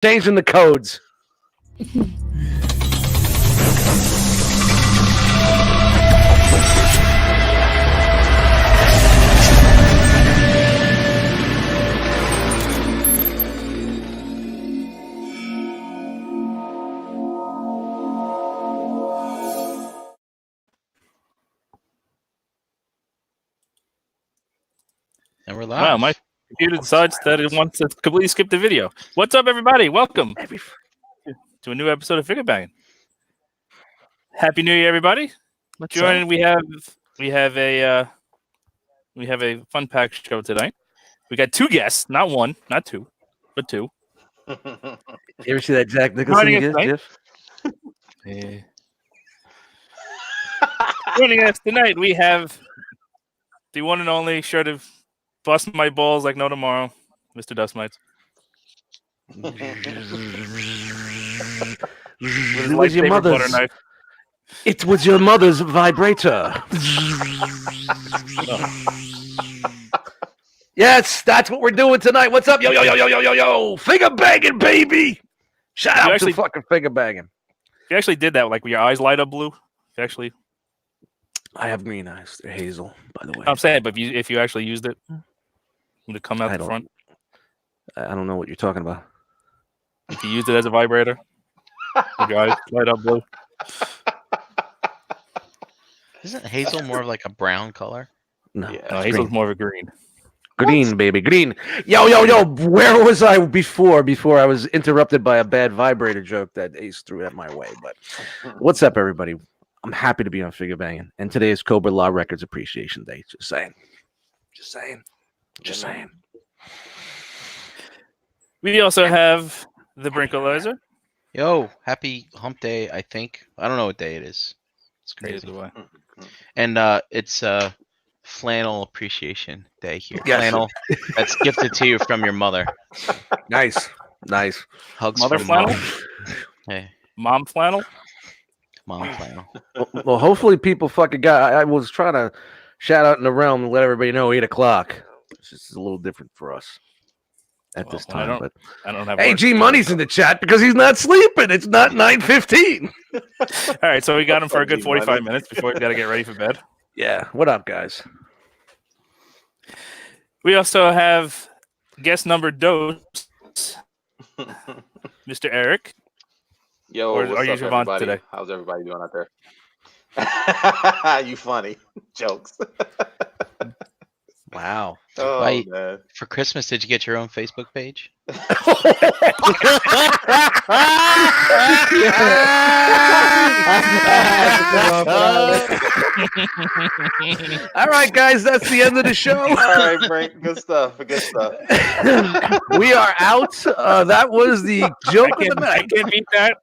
Changing the codes. And we're live. Wow, my computer decides that it wants to completely skip the video. What's up, everybody? Welcome to a new episode of FIGGAH Bangin. Happy New Year, everybody! Joining, we have a fun packed show tonight. We got two guests, not one, not two, but two. You ever see that Jack Nicholson gif? Yeah. Joining us tonight, we have the one and only shirt of bust my balls like no tomorrow, Mr. Dust Mites. It was your mother's. It was your mother's vibrator. Yes, that's what we're doing tonight. What's up, yo? FIGGAH Bangin, baby. Shout out to fucking FIGGAH Bangin. You actually did that, like with your eyes light up blue. You actually. I have green eyes. They're hazel, by the way. I'm saying, but if you actually used it, would it come out the front? I don't know what you're talking about. If you used it as a vibrator, with your eyes light up blue. Isn't hazel more of like a brown color? No, no, hazel's more of a green. Green, baby, green. Yo. Where was I before I was interrupted by a bad vibrator joke that Ace threw at my way? But what's up, everybody? I'm happy to be on FIGGAH Bangin, and today is Cobra Law Records Appreciation Day. Just saying. We also have the Brinkalizer. Yo, happy hump day, I think. I don't know what day it is. It's crazy. And it's flannel appreciation day here. Yes. Flannel that's gifted to you from your mother. Nice. Hugs Mother from flannel? mom. Hey. Mom flannel? Mom flannel. Well, hopefully people fucking got. I was trying to shout out in the realm and let everybody know 8 o'clock. It's just a little different for us at this time. I don't have. Hey, G Money's in the chat because he's not sleeping. It's not 9:15. All right, so we got him for a good 45 minutes before we got to get ready for bed. Yeah. What up, guys? We also have guest number dose, Mr. Eric. Yo, or what's are you up, Javon everybody? today? How's everybody doing out there? You funny. Jokes. Wow. Oh, Wait, man. for Christmas, did you get your own Facebook page? All right, guys, that's the end of the show. All right, Frank. Good stuff. We are out. That was the joke of the night. I can't beat that.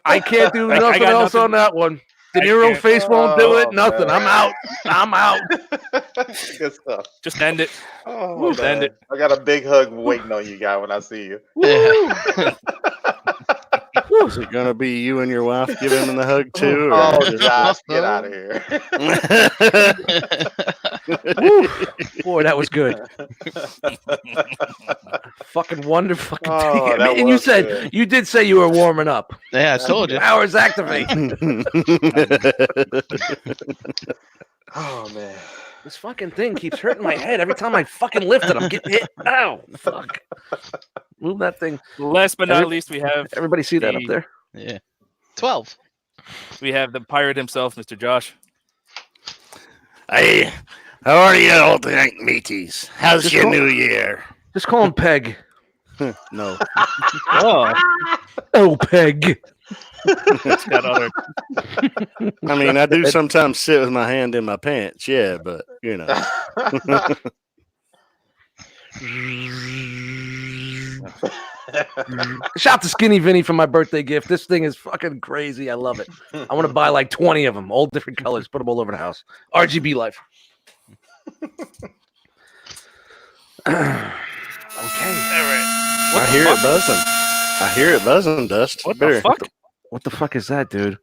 I can't do nothing else on that one. De Niro face won't do it. Nothing. Man. I'm out. Good stuff. Just end it. Oh, Just end it. I got a big hug waiting on you guys when I see you. Is it gonna be you and your wife giving him the hug too? Or Oh, Josh, get out of here. Boy, that was good. Fucking wonderful. Oh, that and you was said good. You did say you were warming up. Yeah, I told you. Powers activate. Oh, man. This fucking thing keeps hurting my head every time I fucking lift it. I'm getting hit. Ow, fuck. Move that thing. Last but not least, we have Everybody see that up there? Yeah. 12. we have the pirate himself, Mr. Josh. Hey, how are you, old Hank Meaties? How's your new year? Just call him Peg. No. Oh, Peg. It's got other. I mean, I do sometimes sit with my hand in my pants, yeah, but you know. Shout out to Skinny Vinny for my birthday gift. This thing is fucking crazy. I love it. I want to buy like 20 of them, all different colors, put them all over the house. RGB life. Okay. All right. I hear it buzzing, Dust. What the fuck? What the fuck is that, dude?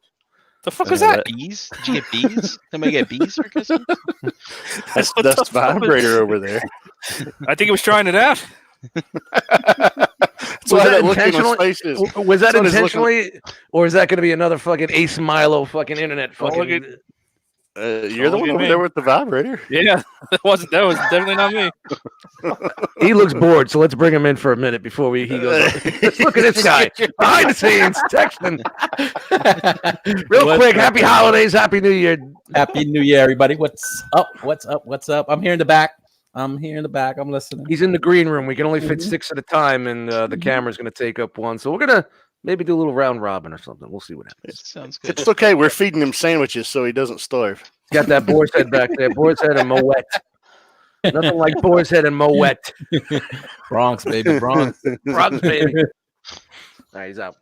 The fuck is that? Bees? Did you get bees? Somebody get bees for Christmas? That's What the Dust fuck was- vibrator over there. I think it was trying it out. That's why that look in his face is. Was that That's what he's intentionally, or is that going to be another fucking Ace Milo fucking internet Don't look fucking? You're the look one at over me. there with the vibrator. Yeah, that was definitely not me. He looks bored, so let's bring him in for a minute before he goes. Let's look at this guy behind the scenes texting. Real What's quick, up? happy holidays, happy New Year. Happy New Year, everybody. What's up? What's up? What's up? I'm here in the back. I'm listening. He's in the green room. We can only fit 6 at a time, and the camera's going to take up 1. So we're gonna maybe do a little round robin or something. We'll see what happens. Sounds good. It's okay. We're feeding him sandwiches so he doesn't starve. Got that boar's head back there. Boar's head and Moet. Nothing like boar's head and Moet. Bronx, baby, Bronx. Bronx, baby. All right, he's out.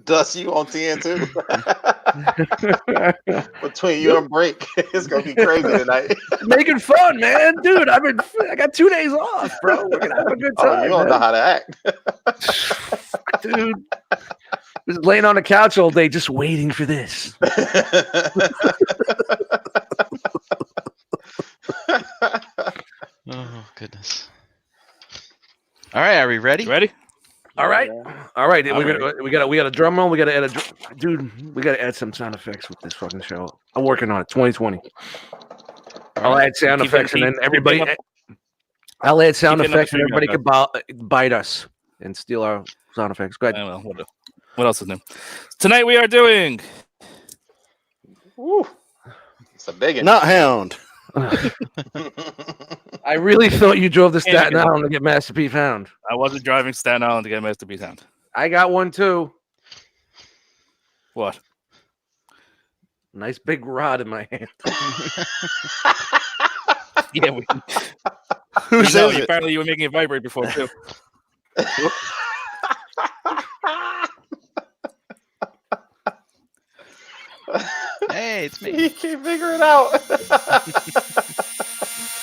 Dust you on TN2. Between you and break, it's gonna be crazy tonight. Making fun, man, dude. I got 2 days off, bro. We're gonna have a good time. Oh, you don't know how to act. Dude. Just laying on the couch all day, just waiting for this. Oh goodness. All right, are we ready? Ready? All right, all right. I'm We got a drum roll. We got to add dude. We got to add some sound effects with this fucking show. I'm working on it. 2020. I'll add sound effects, and then everybody. I'll add sound Keep it up effects, and to everybody can bite us and steal our sound effects. Go I ahead. don't know. What else is new? Tonight we are doing. Woo. It's a big one. Not hound. I really thought you drove to Staten Island to get Master P found. I wasn't driving Staten Island to get Master P Sound. I got one too. What? Nice big rod in my hand. Yeah, we. Who's You know, is it? apparently you were making it vibrate before too. Hey, it's me. He can't figure it out.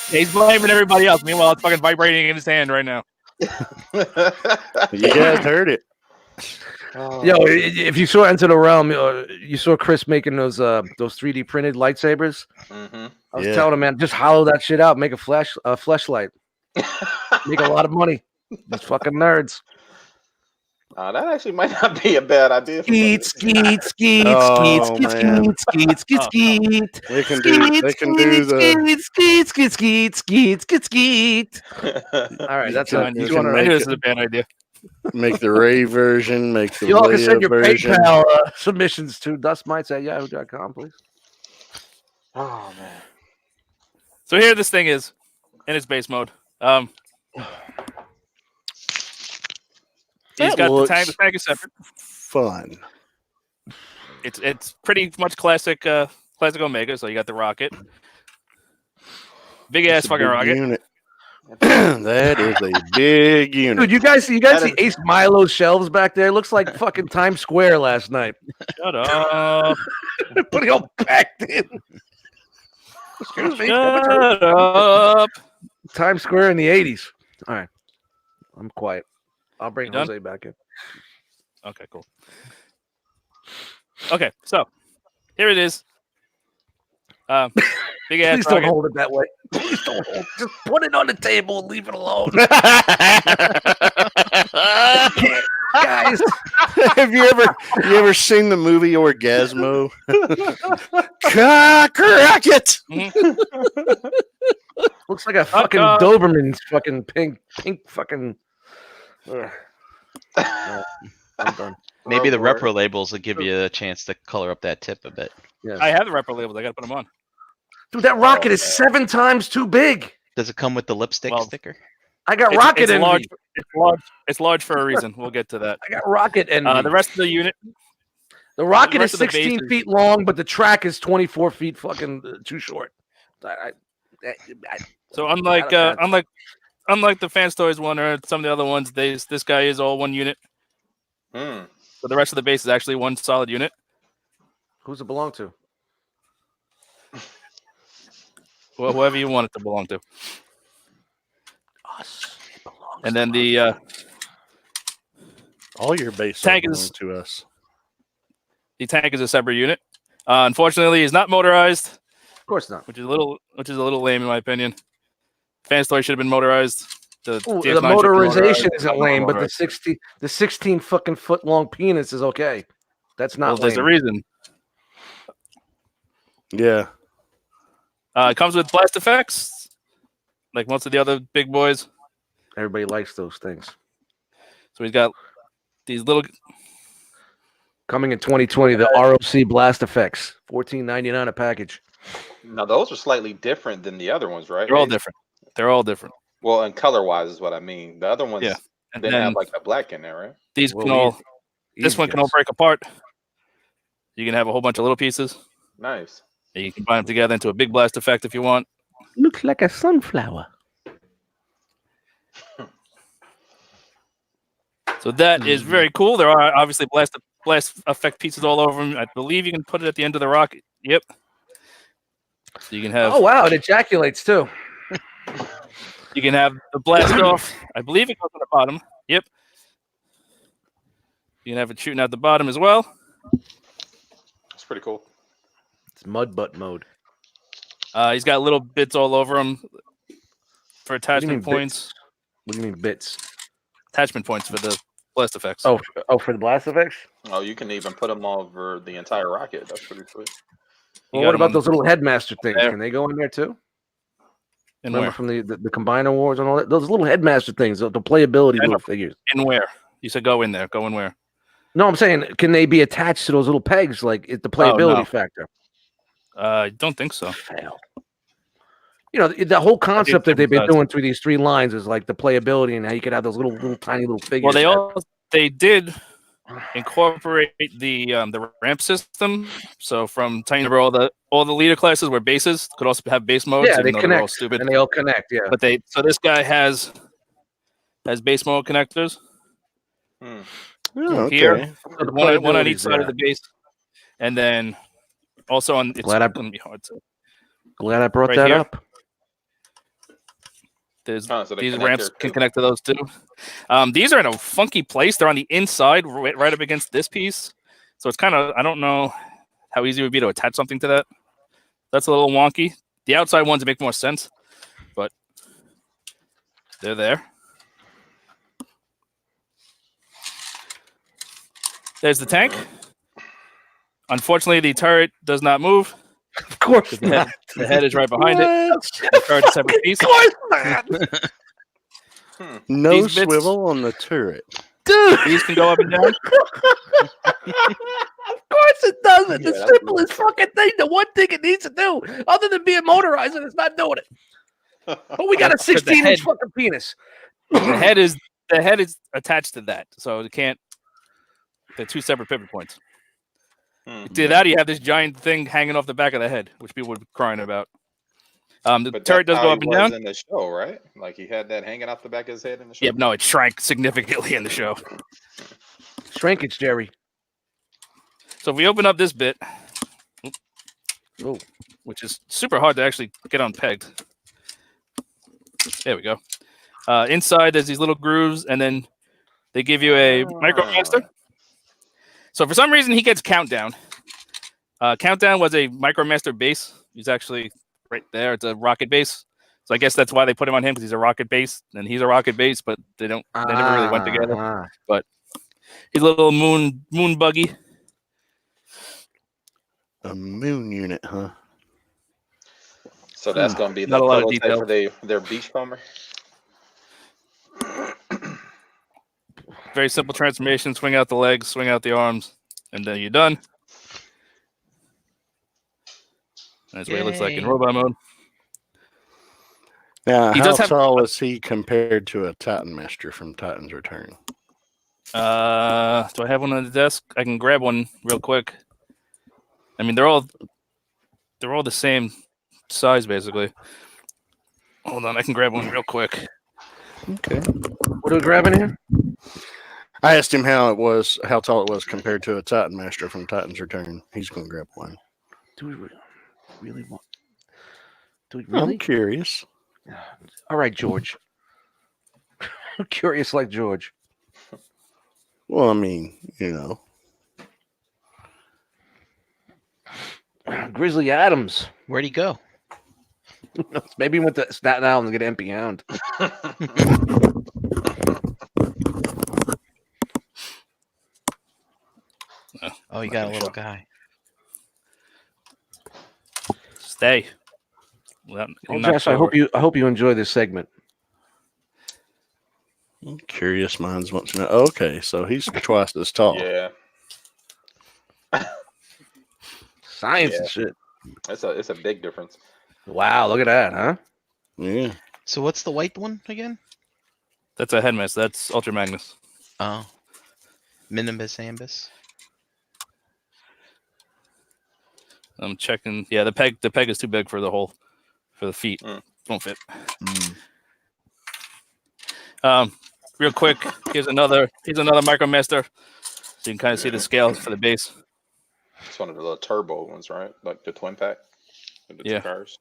He's blaming everybody else. Meanwhile, it's fucking vibrating in his hand right now. You guys heard it. Yo, if you saw Enter the Realm, you saw Chris making those 3D printed lightsabers. Mhm. I was Yeah. telling him, man, just hollow that shit out, make a fleshlight, make a lot of money. These fucking nerds. That actually might not be a bad idea. for Skeet, us. skeet, skeet, Oh, skeet, man. skeet, skeet, skeet, skeet. They can do the Skeet, skeet, skeet, skeet, skeet, skeet. All right, that's John, a you you can I make knew this it. was a bad idea. make the Ray version, make the You all can send Leia your version. PayPal submissions to dustmites@yahoo.com, please. Oh man. So here this thing is in its base mode. He's That got the looks tank. The tank is separate. fun. It's pretty much classic Omega. So you got the rocket, big ass It's a fucking big rocket. unit. That is a big unit. Dude, you guys That see is- Ace Milo's shelves back there? It looks like fucking Times Square last night. Shut up! Putting all packed in. Excuse me. Shut up! Times Square in the 80s. All right. I'm quiet. I'll bring You done? Jose back in. Okay, cool. Okay, so here it is. Big ass Please don't rocket. hold it that way. Please don't hold it. Just put it on the table and leave it alone. Guys. Have you ever seen the movie Orgasmo? Cock rocket. Looks like a fucking God. Doberman's fucking pink fucking. Ugh. Alright, I'm done. Maybe the Oh, boy. repro labels will give you a chance to color up that tip a bit. Yes. I have the repro labels. I gotta put them on. Dude, that rocket is 7 times too big. Does it come with the lipstick Well, sticker? I got rocket it's envy. large. It's large. It's large for a reason. We'll get to that. I got rocket envy. The rest of the unit. The rocket the is rest of the 16 bases- feet long, but the track is 24 feet fucking too short. I- So unlike Not a bad- unlike the Fans Toys one or some of the other ones, this guy is all one unit. Hmm. So the rest of the base is actually one solid unit. Who's it belong to? Well, whoever you want it to belong to. Us. It belongs And to then us. the All your base Tank belong is- to us. tank is a separate unit. Unfortunately, he's not motorized, Of course not. which is a little lame in my opinion. Fan story should have been motorized. The Ooh, DX9 the should have been motorized. motorization isn't Not lame, but motorized. the 16 fucking foot long penis is okay. That's not Well, there's a lame. reason. Yeah. It comes with blast effects, like most of the other big boys. Everybody likes those things. So he's got these little. Coming in 2020, the ROC blast effects, $14.99 a package. Now those are slightly different than the other ones, right? They're all different. They're all different. Well, and color wise is what I mean. The other ones Yeah. And didn't then have like the black in there, right? these Well, can all. This easy one can all guess. break apart. You can have a whole bunch of little pieces. Nice. And you can combine them together into a big blast effect if you want. Looks like a sunflower. So that is very cool. There are obviously blast effect pieces all over them. I believe you can put it at the end of the rocket. Yep. So you can have. Oh wow, it ejaculates too. You can have the blast off. I believe it goes on the bottom. Yep. You can have it shooting out the bottom as well. It's pretty cool. It's mud butt mode. He's got little bits all over him for What do you mean attachment points. What do you mean bits? Attachment points for the blast effects. Oh, for the blast effects. Oh, you can even put them over the entire rocket. That's pretty sweet. You Well, got what 'em about on those little headmaster things? there. Can they go in there too? And Remember where? from the Combiner Wars and all that? Those little headmaster things, the playability I know. little figures. In where? You said go in there. Go in where? No, I'm saying, can they be attached to those little pegs? Like it's the playability no. factor. I don't think so. Fail. You know, the whole concept that they've been different doing through these 3 lines is like the playability and how you could have those little tiny little figures. Well, they did incorporate the ramp system. So from Tiny Number, all the leader classes were bases could also have base modes. yeah, even they though they're all connect stupid. and they all connect. Yeah, But this guy has base mode connectors Hmm. Oh, okay. here, So the one on playability's each side of there. the base, and then also on. It's Glad I- gonna be hard to. Glad I brought Right that here. up. There's Oh, so they these connect ramps here, can too. connect to those too. These are in a funky place. They're on the inside, right up against this piece. So it's kind of, I don't know how easy it would be to attach something to that. That's a little wonky. The outside ones make more sense, but they're there. There's the tank. Unfortunately, the turret does not move. Of course The head, not. the head is right behind it. What? The turret's a separate piece. Of course not. No These bits- swivel on the turret. Dude. These can go up and down. Of course it doesn't. Yeah, The that's simplest fucking thing. The one thing it needs to do, other than being motorized, and it's not doing it. But we got a But the 16-inch head- fucking penis. The head is attached to that, so it can't. They're 2 separate pivot points. Hmm. To that, you have this giant thing hanging off the back of the head, which people would be crying about. The But turret does that's go how up he and was down. in the show, right? Like he had that hanging off the back of his head in the show. Yeah, no, it shrank significantly in the show. Shrinkage, Jerry. So if we open up this bit, Oh, which is super hard to actually get unpegged. There we go. Inside, there's these little grooves, and then they give you a micromaster. So for some reason, he gets Countdown. Countdown was a micromaster base. He's actually right there. It's a rocket base. So I guess that's why they put him on him, because he's a rocket base, and he's a rocket base, but they never really went together. He's a little moon buggy. A moon unit, huh? So that's going to be the Not a lot of prototype detail. for their beachcomber. Very simple transformation. Swing out the legs, swing out the arms, and then you're done. That's what he looks like in Yay. robot mode. Now, He how does have- tall is he compared to a Titan Master from Titan's Return? Do I have one on the desk? I can grab one real quick. I mean, they're all the same size, basically. Hold on, I can grab one real quick. Okay. what are we grabbing here? I asked him how tall it was compared to a Titan Master from Titan's Return. He's going to grab one. Do we really want? Do we really? I'm curious. All right, George. I'm curious like George. Well, I mean, you know. Grizzly Adams. Where'd he go? Maybe he went to Staten Island to get MP Hound. Oh, you got a little guy. Stay. Well, Well, not Josh, I hope you enjoy this segment. Curious minds want to know. Okay, so he's twice as tall. Yeah, Science Yeah. and shit. it's a big difference. Wow, look at that, huh? Yeah. So what's the white one again? That's a headmaster. That's Ultra Magnus. Oh, Minimus Ambus. I'm checking. Yeah, the peg is too big for the feet. Mm. Won't fit. Mm. Real quick, here's another Micromaster, so you can kind of see the scale for the base. It's one of the little turbo ones, right? Like the twin pack. With the two Yeah. cars.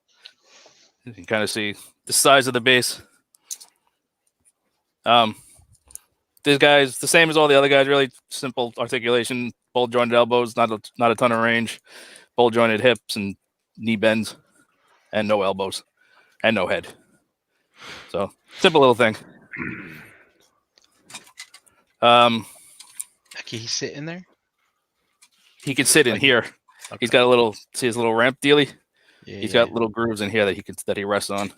You can kind of see the size of the base. These guys, the same as all the other guys, really simple articulation, bolt jointed elbows, not a ton of range, bolt jointed hips and knee bends, and no elbows, and no head. So simple little thing. Can he sit in there? He could sit in here. Okay. He's got a little, see his little ramp dealy. Yeah, He's yeah. got little grooves in here that he rests on.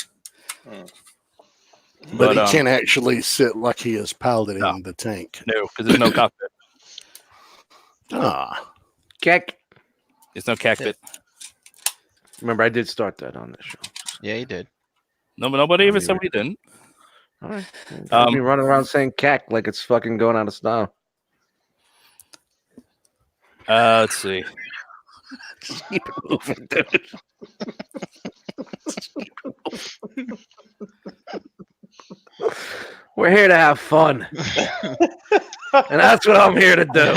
Mm. But he um, can't actually sit like he is piloting No. the tank. No, because there's no cockpit. Ah. Keck. There's no cockpit. Remember, I did start that on this show. Yeah, he did. No, but nobody even Anyway. said we didn't. All right. I'll be running around saying cack like it's fucking going out of style. Let's see. Just keep it moving, dude. We're here to have fun. And that's what I'm here to do.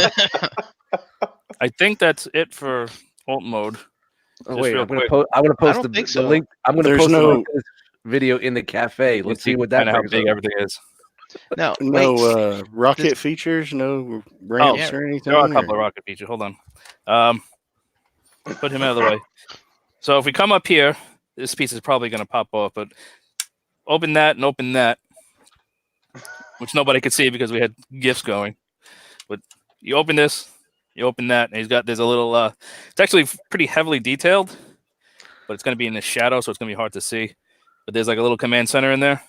I think that's it for alt mode. Oh, Just wait, real I'm gonna quick. post. I'm gonna post don't the, think the so. link. I'm gonna There's post the no- link to this video in the cafe. Let's see what that kind of how brings big up. everything is. No, No wait. rocket features, no ramps yeah. or anything. There are a couple or- of rocket features. Hold on. Put him out of the way. So if we come up here, this piece is probably going to pop off. But open that and open that, which nobody could see because we had GIFs going. But you open this, you open that, and there's a little. It's actually pretty heavily detailed, but it's going to be in the shadow, so it's going to be hard to see. But there's like a little command center in there,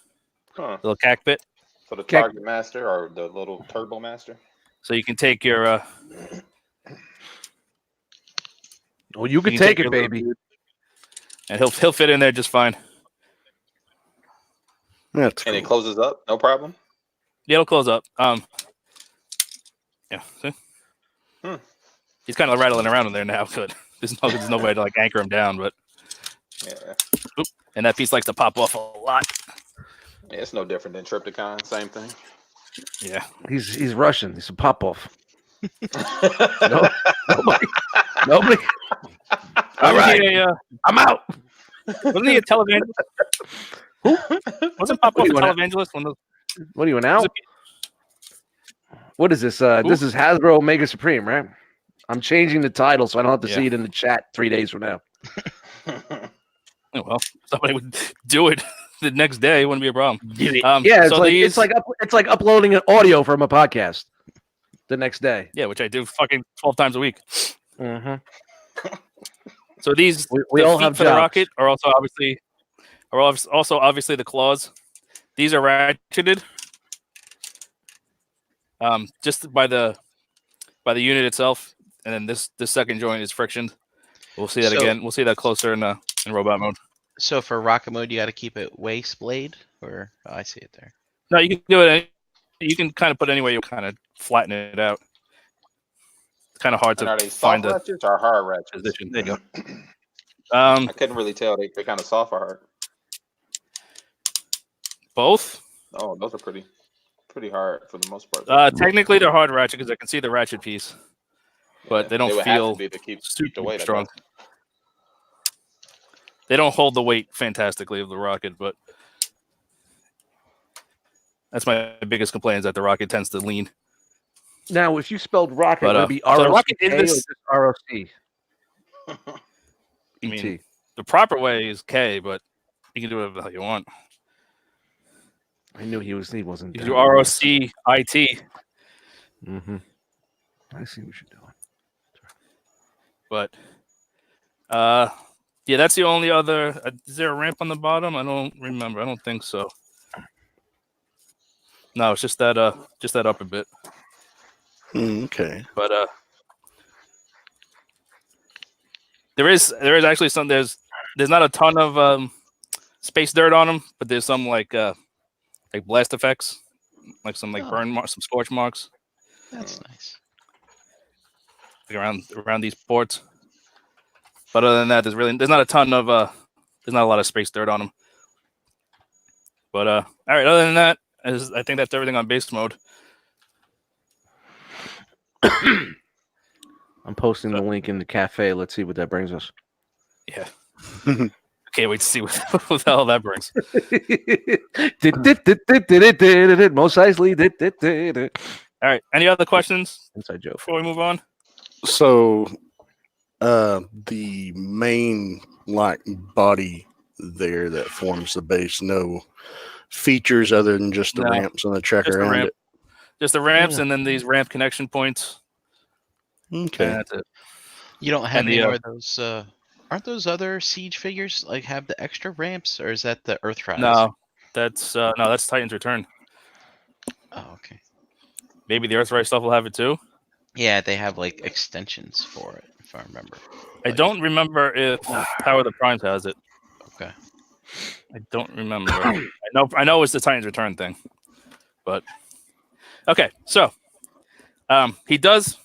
Huh. little cockpit. So the Keck. target master or the little turbo master. So you can take your. Oh, you can you take your it, little baby. dude, and he'll fit in there just fine. That's And it cool. closes up, no problem. Yeah, it'll close up. Yeah. See? Hmm. He's kind of rattling around in there now. Good. There's no way to like anchor him down, but Yeah. and that piece likes to pop off a lot. Yeah, it's no different than Triptychon, same thing. Yeah. He's Russian. He's a pop off. No, nobody. All right, I'm out. Wasn't he a televangelist? Who? Wasn't Pop What off do a you want televangelist? One of What are you now? those- What is this? This is Hasbro Omega Supreme, right? I'm changing the title so I don't have to Yeah. see it in the chat 3 days from now. Oh, well, somebody would do it the next day. It wouldn't be a problem. Yeah, so it's like uploading an audio from a podcast the next day. Yeah, which I do fucking 12 times a week. Mm-hmm. So these We the all feet have for the jobs. rocket are also obviously the claws. These are ratcheted. Just by the unit itself, and then this second joint is frictioned. We'll see that So- again. We'll see that closer in robot mode. So for rocket mode, you got to keep it waist blade, or I see it there. No, you can do it. You can kind of put it anywhere you kind of flatten it out. It's kind of hard And are to they find soft the ratchets or hard ratchets? position. There you go. I couldn't really tell. They're kind of soft or hard. Both. Oh, those are pretty hard for the most part. Technically, they're hard ratchet because I can see the ratchet piece, but Yeah, they don't would have feel to be to keep the super weight, I strong. guess. They don't hold the weight fantastically of the rocket, but that's my biggest complaint is that the rocket tends to lean. Now, if you spelled rocket, But, would it be so the ROC rocket is or this- just ROC? I mean, ET. the proper way is K, but You can do whatever the hell you want. I knew he wasn't. You can do ROC IT, Mm-hmm. I see what you're doing. but yeah, that's the only other. Is there a ramp on the bottom? I don't remember. I don't think so. No, it's just that upper bit. Okay. But there is actually some. There's not a ton of space dirt on them, but there's some like blast effects, like some burn marks, some scorch marks. That's nice. Like around these ports. But other than that, there's not a ton of there's not a lot of space dirt on them. But all right. Other than that, I think that's everything on base mode. I'm posting the link in the cafe. Let's see what that brings us. Yeah. Can't wait to see what the hell that brings. Most nicely. All right. Any other questions Inside joke. before we move on? So, the main body there that forms the base, no features other than just the ramps and the track Just the around ramp. it. Just the ramps and then these ramp connection points. Okay. And that's it. You don't have And any the, more of those. Aren't those other siege figures like have the extra ramps, or is that the Earthrise? No, that's Titan's Return. Oh, okay. Maybe the Earthrise stuff will have it too. Yeah, they have like extensions for it, if I remember. I don't remember if Power of the Primes has it. Okay. I don't remember. I know it's the Titan's Return thing, but okay. So, he does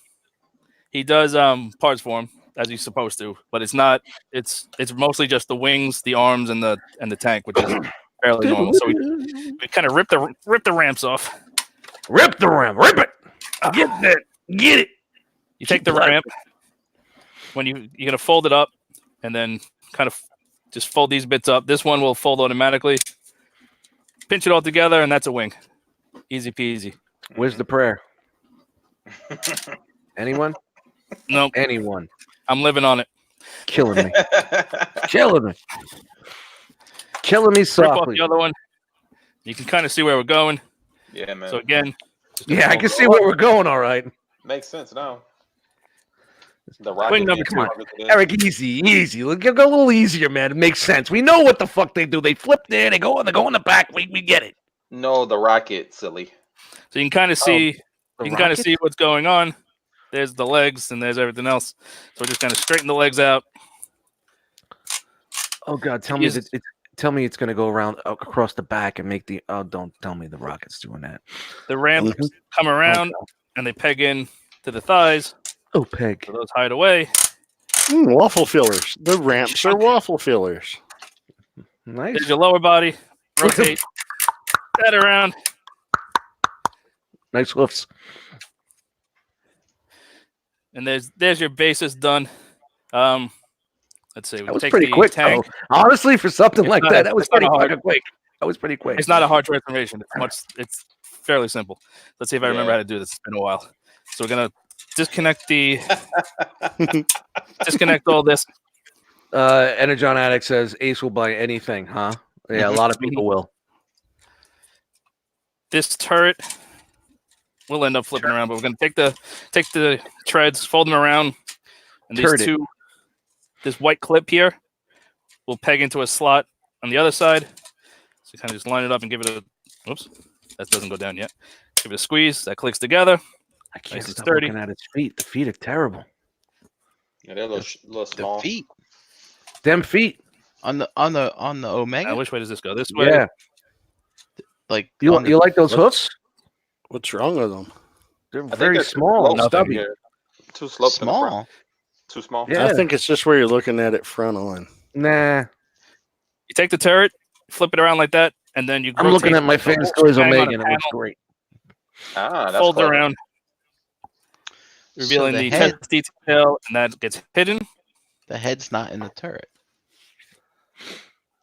parts for him as he's supposed to, but it's not. It's mostly just the wings, the arms, and the tank, which is fairly normal. So we kind of rip the ramps off. Rip the ramp. Rip it. Get that. Get it. You take the ramp when you're gonna fold it up, and then kind of just fold these bits up. This one will fold automatically. Pinch it all together, and that's a wing. Easy peasy. Where's the prayer? Anyone? Nope. Anyone? I'm living on it. Killing me. Killing me. Killing me Rip off softly. the other one. You can kind of see where we're going. Yeah, man. So again, Yeah, I can see where we're going. All right. Makes sense now. The Wing number game, two. Eric, easy. Go a little easier, man. It makes sense. We know what the fuck they do. They flip there. They go in the back. We get it. No, the rocket, silly. so you can kind of see The you can kind of rocket? see what's going on. There's the legs and there's everything else. So we're just kind of straighten the legs out. Oh God, tell me it's gonna go around across the back and make the. Oh, don't tell me the rocket's doing that. The ramp come around and they peg in to the thighs. Oh, peg. So those hide away. Waffle fillers. The ramps are waffle fillers. Nice. There's your lower body. Rotate that around. Nice hoofs. And there's your basis done. Let's see. That was pretty quick. Tank. Honestly, for something It's like not- that was it's not pretty hard. fucking quick. That was pretty quick. It's not a hard transformation. It's fairly simple. Let's see if I remember Yeah. how to do this. It's been a while. So we're gonna disconnect all this. Energon Addict says Ace will buy anything, huh? Yeah, a lot of people will. This turret will end up flipping around, but we're gonna take the treads, fold them around, and Turret these it. this white clip here will peg into a slot on the other side. So kind of just line it up and give it a whoops. That doesn't go down yet. Give it a squeeze. That clicks together. I can't Nice and stop sturdy. looking at its feet. The feet are terrible. Yeah, they're a little The small. feet Them feet. on the Omega. Which way does this go? This way. Yeah. Like You on the- like those hoofs? What's wrong with them? They're I think very they're small and sloped in stubby. here. Too sloped in the front. small. Too small. Yeah. I think it's just where you're looking at it front on. Nah. You take the turret, flip it around like that, and then you. I'm rotate looking at my the Fans whole Toys shebang on Omega a and it looks panel, great. Ah, that's Folds clever. around, revealing So the head- test detail, and that gets hidden. The head's not in the turret.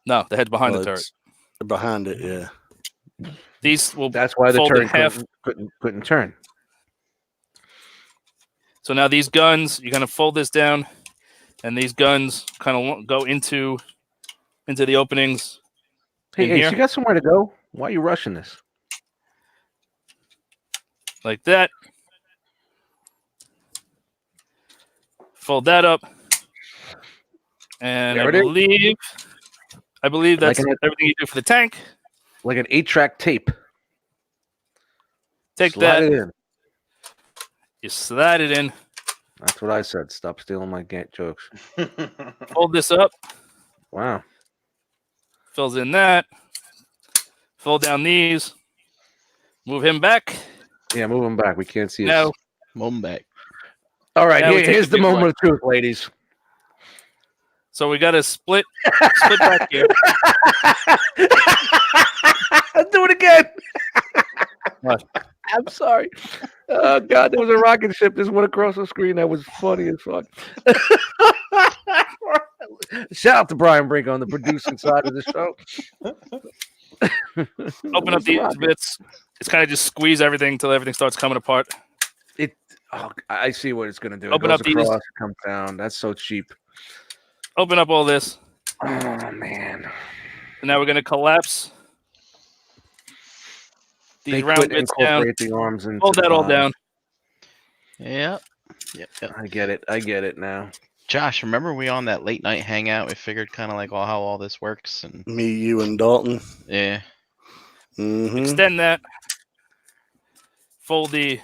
No, the head's behind Well, the turret. it's behind it, yeah. These will. That's why the Fold in turret half. couldn't turn. So now these guns, you're gonna fold this down, and these guns kind of go into the openings Hey, in Ace, here. you got somewhere to go? Why are you rushing this? Like that. Fold that up. And There I it is. believe that's Like everything you do for the tank. Like an 8-track tape. Take Slide that. it in. You slide it in. That's what I said. Stop stealing my jokes. Fold this up. Wow. Fills in that. Fold down these. Move him back. Yeah, move him back. We can't see Now, us. Move 'em back. All right, now we take here's the the big moment one. of truth, ladies. so we got to split back here. Do it again. What? I'm sorry. Oh God, there was a rocket ship just went across the screen. That was funny as fuck. Shout out to Brian Brink on the producing side of the show. Open up these bits. It's kind of just squeeze everything until everything starts coming apart. I see what it's gonna do. Open it goes up these. across, it comes down. That's so cheap. Open up all this. Oh man. And now we're going to collapse these They round quit bits down. incorporate the arms and Hold that all down. Yep. I get it now. Josh, remember we on that late night hangout? We figured kind of like how all this works, and Me, you, and Dalton. yeah. Mm-hmm. Extend that. Fold the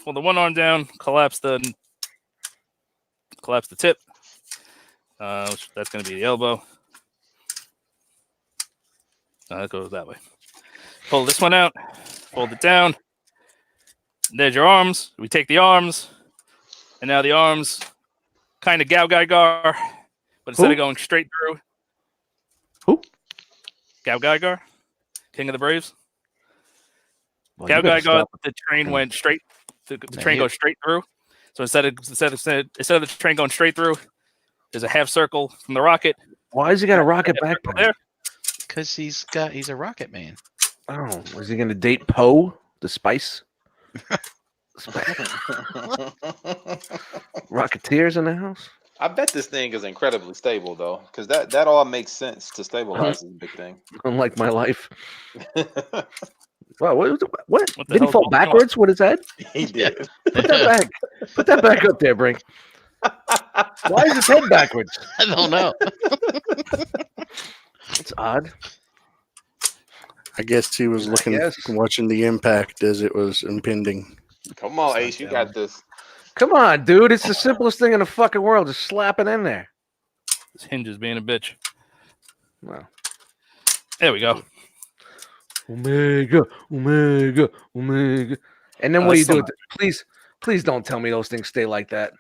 one arm down. Collapse the tip. That's going to be the elbow. That goes that way. Pull this one out. Fold it down. There's your arms. We take the arms, and now the arms kind of Gao-Gai-Gar, but instead of going straight through. Who? Gao-Gai-Gar, King of the Braves. Well, you better Gao-Gai-Gar, stop. the train went straight. The Yeah, train he- goes straight through. So instead of the train going straight through, there's a half circle from the rocket. Why has he got a rocket backpack? There. Because he's a rocket man. Oh, is he gonna date Poe, the Spice? Rocketeers in the house? I bet this thing is incredibly stable though, because that all makes sense to stabilize this big thing. Unlike my life. Wow, what? What the Did he hell's fall going on? backwards with his head? He did. Put that back. Put that back up there, Brink. Why is his head backwards? I don't know. That's odd. I guess he was watching the impact as it was impending. Come on, Ace, you got this. Come on, dude. It's the simplest thing in the fucking world. Just slap it in there. This hinge is being a bitch. Well, There we go. Omega. And then what do you do? With it? Please don't tell me those things stay like that.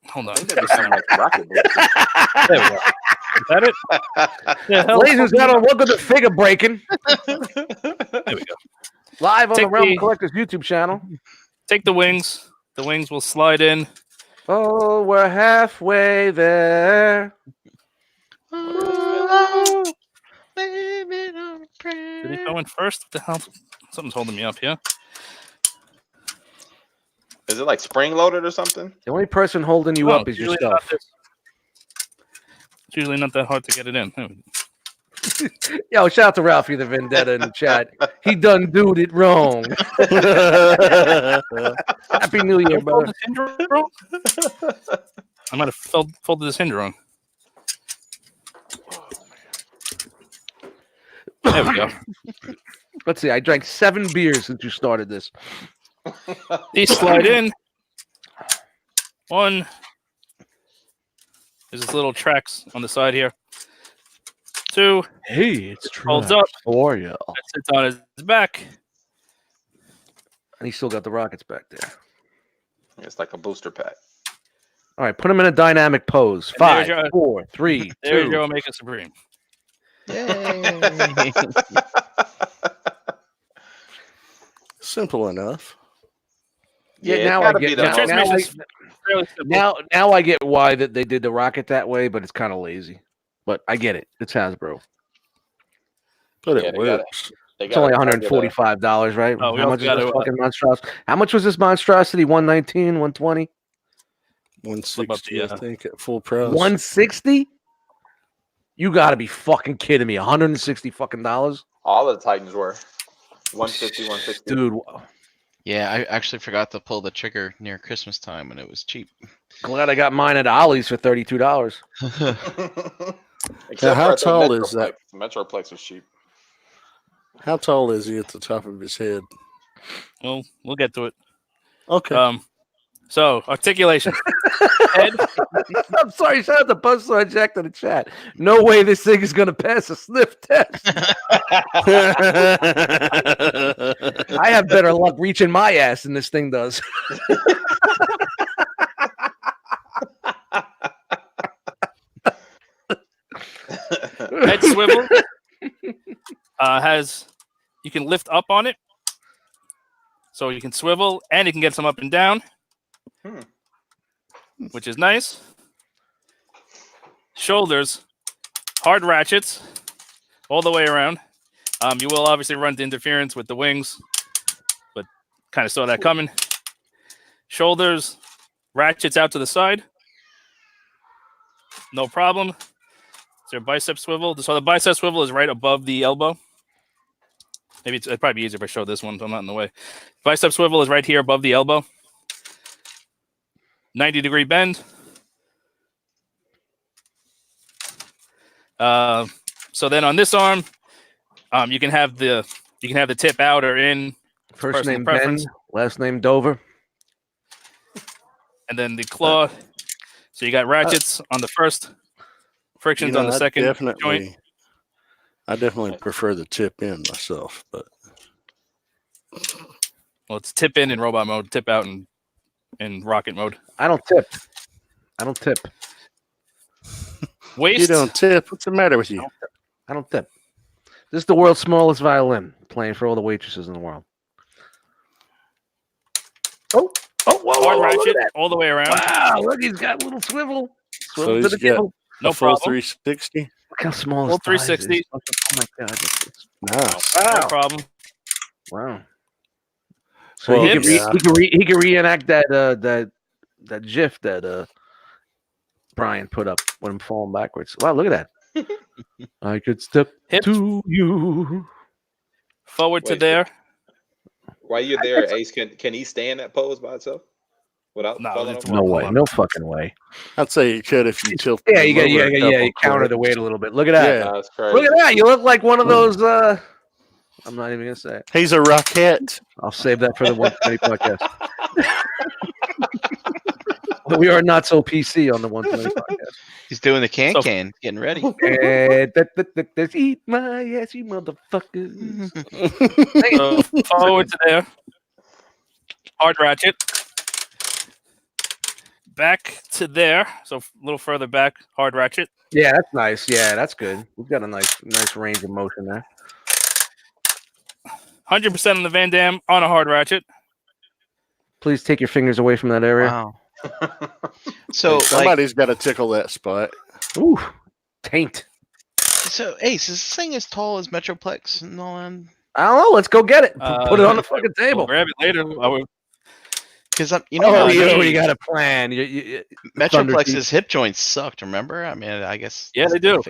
Hold on. They never sound like rocket boats. There we go. Is that it? Yeah, hell, Ladies and gentlemen, welcome to Figure Breaking. there we go. Live on the Take Realm the- Collectors YouTube channel. Take the wings. The wings will slide in. Oh, we're halfway there. Did he go in first? What the hell? Something's holding me up here. Is it like spring loaded or something? The only person holding you No, up is it's usually yourself. not this. It's usually not that hard to get it in. There we go. Yo, shout out to Ralphie the Vendetta in the chat. He done doed it wrong. Happy New Year, Fold brother. this hinge wrong? I might have folded this hinge wrong. There we go. Let's see. I drank 7 beers since you started this. These slide in. One. There's this little tracks on the side here. 2. Hey, it's true. Folds up. How are you? That sits on his back. And he still got the rockets back there. It's like a booster pack. All right, put him in a dynamic pose. And 5, there's your- 4, 3, There's 2. your Omega Supreme. Yay. Simple enough. Yeah, it's now I gotta get be the now, most- Transmission now, I, is fairly simple. now I get why that they did the rocket that way, but it's kind of lazy. But I get it. It's Hasbro. But Yeah, it they got it. works. They It's gotta only target $145, right? Oh, we How also much is gotta, this fucking monstrosity? How much was this monstrosity? 119, 120, 160, the, I think, at full price. 160? You got to be fucking kidding me. $160 fucking dollars, All of the Titans were 150, 160. dude. Yeah, I actually forgot to pull the trigger near Christmas time when it was cheap. Glad I got mine at Ollie's for $32. Except how for at the tall is that? Metroplex was cheap. How tall is he at the top of his head? Well, we'll get to it. Okay. So articulation. Head. I'm sorry, shout out to Buzzsaw Jack to the chat. No way this thing is gonna pass a sniff test. I have better luck reaching my ass than this thing does. Head swivel. You can lift up on it. So you can swivel and you can get some up and down. Which is nice. Shoulders, hard ratchets all the way around. You will obviously run into interference with the wings, but kind of saw that coming. Shoulders, ratchets out to the side. No problem. Is there a bicep swivel? So the bicep swivel is right above the elbow. Maybe it'd probably be easier if I show this one so I'm not in the way. Bicep swivel is right here above the elbow. 90-degree bend. So then on this arm, you can have the tip out or in. First name Ben, last name Dover. And then the claw. So you got ratchets on the first, frictions on the second joint. I definitely prefer the tip in myself, but well, it's tip in robot mode, tip out in rocket mode. I don't tip. Waist. you don't tip. What's the matter with you? I don't tip. This is the world's smallest violin, playing for all the waitresses in the world. Oh, hard ratchet all the way around. Wow, look, he's got a little swivel. So he's got no full problem. 360. Look how small Full his thighs 360. is. Oh my god. Nice. No problem. Wow. So Well, he can reenact that GIF that Brian put up when I'm falling backwards. Wow, look at that. I could step to you. Forward to there. While you're there, Ace, can he stay in that pose by itself? Without falling over? No way. No fucking way. I'd say you could if you tilt. Yeah, you counter the weight a little bit. Look at that. Yeah. That's crazy. Look at that. You look like one of those I'm not even gonna say it. He's a rocket. I'll save that for the 120 podcast. But we are not so PC on the 120 podcast. He's doing the can, getting ready. Eat my ass, you motherfuckers. Forward to there. Hard ratchet. Back to there. So a little further back, hard ratchet. Yeah, that's nice. Yeah, that's good. We've got a nice range of motion there. 100% on the Van Damme on a hard ratchet. Please take your fingers away from that area. Wow. So somebody's got to tickle that spot. Ooh, taint. So Ace, is this thing as tall as Metroplex? No, I don't know. Let's go get it. Put it on the fucking table. We'll grab it later. Because you know, you got a plan. Metroplex's hip joints sucked. Remember? I mean, I guess. Yeah, they do.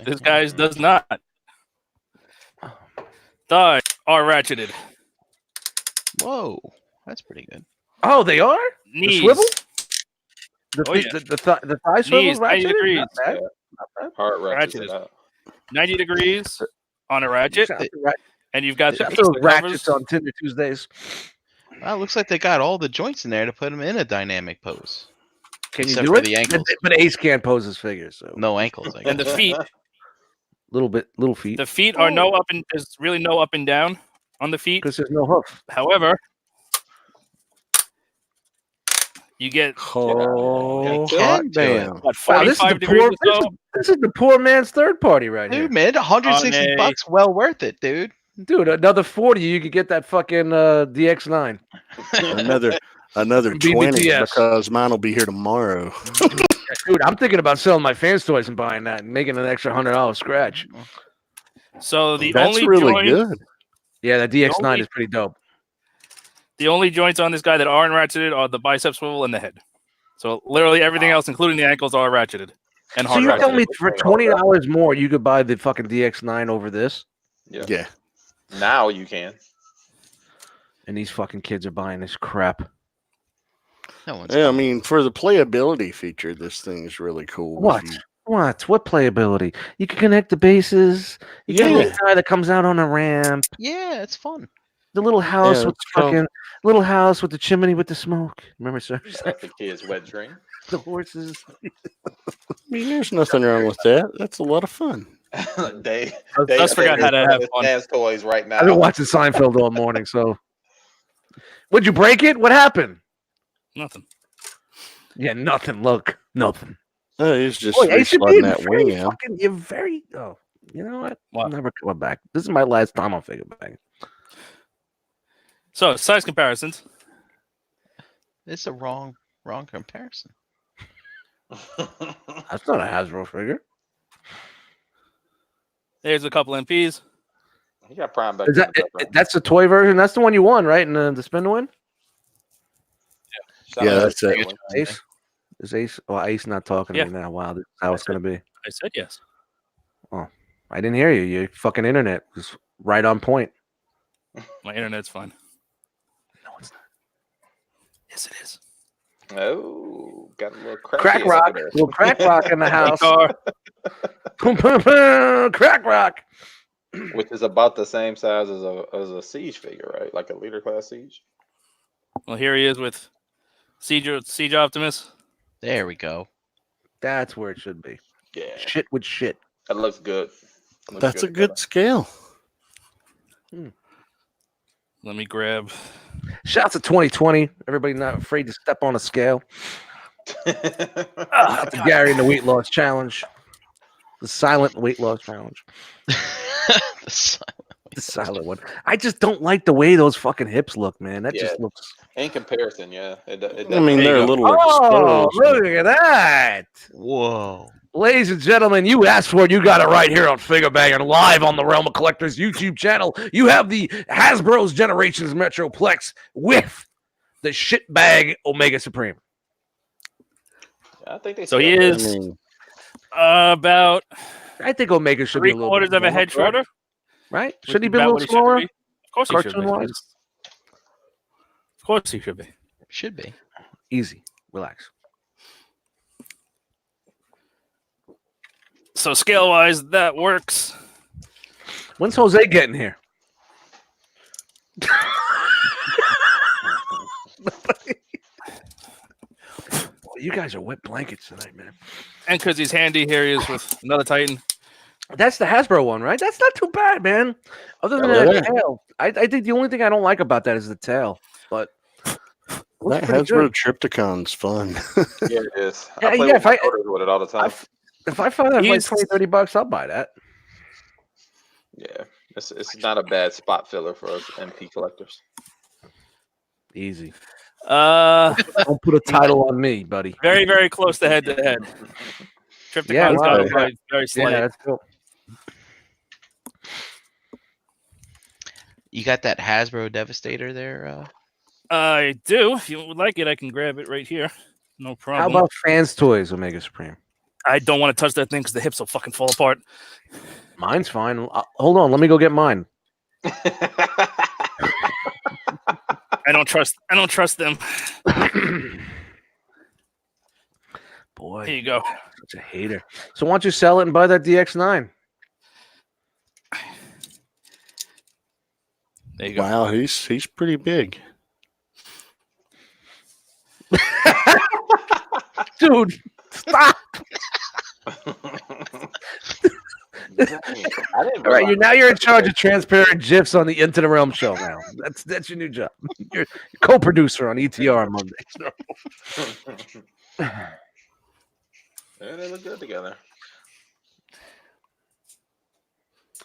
This guy's does not. Thighs are ratcheted. Whoa, that's pretty good. Oh, they are? Knees. The swivel? Yeah. The thigh swivel? Knees, 90 degrees. Not bad. Hard ratcheted. 90 degrees on a ratchet. And you've got the those ratchets on Tinder Tuesdays. Well, it looks like they got all the joints in there to put them in a dynamic pose. Can you Except do for it? the ankles. But Ace can't pose his figures, so No ankles. I guess. And the feet. little feet. The feet are there's really no up and down on the feet. Because there's no hoof. However, you get hot damn. what, Wow, this is 45 degrees or so? this is the poor man's third party right Dude, here. man, $160, well worth it, dude. Dude, another 40, you could get that fucking DX9. Another 20 BBTS. because mine will be here tomorrow. Dude, I'm thinking about selling my fans toys and buying that and making an extra $100 scratch. So the That's only really joint, good. Yeah, the DX9 is pretty dope. The only joints on this guy that aren't ratcheted are the bicep swivel and the head. So literally everything else, including the ankles, are ratcheted. And So hard you're rock. telling me for $20 more, you could buy the fucking DX9 over this? Yeah. Now you can. And these fucking kids are buying this crap. No one's Yeah, I buying mean, for the playability feature, this thing is really cool. What? If you- What playability? You can connect the bases. You got a Yeah. little guy that comes out on a ramp. Yeah, it's fun. The little house Yeah, with it's the called- fucking little house with the chimney with the smoke. Remember, sir? That's the kid's wet dream. The horses. I mean, there's nothing wrong with that. That's a lot of fun. Dave Just forgot how to have fun. Dance toys right now. I've been watching Seinfeld all morning. So, would you break it? What happened? Nothing. Yeah, nothing. Look, nothing. He's just Boy, Ace, you're sliding being that very wing out. fucking. You're very. Oh, you know what? What? I'm never coming back. This is my last time on Figure Bang. So size comparisons. It's a wrong comparison. That's not a Hasbro figure. There's a couple MPs. He got prime back. Is that that's the toy version? That's the one you won, right? And the spin to win. Yeah, that's it. Ace. Is Ace? Oh, Ace not talking Yeah. to me now. Wow, this is how it's gonna be. I said yes. I didn't hear you. Your fucking internet was right on point. My internet's fine. No, it's not. Yes, it is. Oh, got a little Crack over rock. there. Little crack rock in the house. Car. Crack rock. Which is about the same size as a siege figure, right? Like a leader class siege. Well, here he is with Siege Optimus. There we go. That's where it should be. Yeah, Shit with shit. that looks good. Looks That's a together. good scale. Let me grab. Shouts to 2020. Everybody not afraid to step on a scale. Out to Gary in the weight loss challenge. The silent weight loss challenge. The silent one. I just don't like the way those fucking hips look, man. That just Yeah. looks. In comparison, yeah. It I mean, they're a little Oh, exposed. look at that. Whoa. Ladies and gentlemen, you asked for it. You got it right here on Figure Banger, live on the Realm of Collectors YouTube channel. You have the Hasbro's Generations Metroplex with the shitbag Omega Supreme. I think they So he still- I is mean, about I think Omega should be a little 3/4 bit of a head smaller, shorter. Right? which Should he is be a about little what he should smaller? be. Of course he should be. Cartoon-wise? Of course he should be. Should be. Easy. Relax. So scale wise, that works. When's Jose getting here? You guys are wet blankets tonight, man. And because he's handy, here he is with another Titan. That's the Hasbro one, right? That's not too bad, man. Other than Yeah. that tail, I think the only thing I don't like about that is the tail. But looks that pretty Hasbro good. Triptychon's fun. Yeah, it is. Yeah, I play yeah, with if I- my daughters with it all the time. If I find that for like He's- 20, $30, I'll buy that. Yeah, it's not a bad spot filler for us MP collectors. Easy. Uh, Don't put a title on me, buddy. very, very close to head. Triptychon's Yeah, got wow. it by very Yeah, slight. that's cool. You got that Hasbro Devastator there? I do. If you would like it, I can grab it right here. No How problem. about Fans Toys Omega Supreme? I don't want to touch that thing because the hips will fucking fall apart. Mine's fine. Hold on, let me go get mine. I don't trust them. Boy, Here you go. such a hater. So why don't you sell it and buy that DX9? There you go. Wow, he's pretty big. Dude, stop. All right, you're in charge of transparent GIFs on the Into the Realm show now. That's your new job. You're co-producer on ETR on Monday. Yeah, they look good together.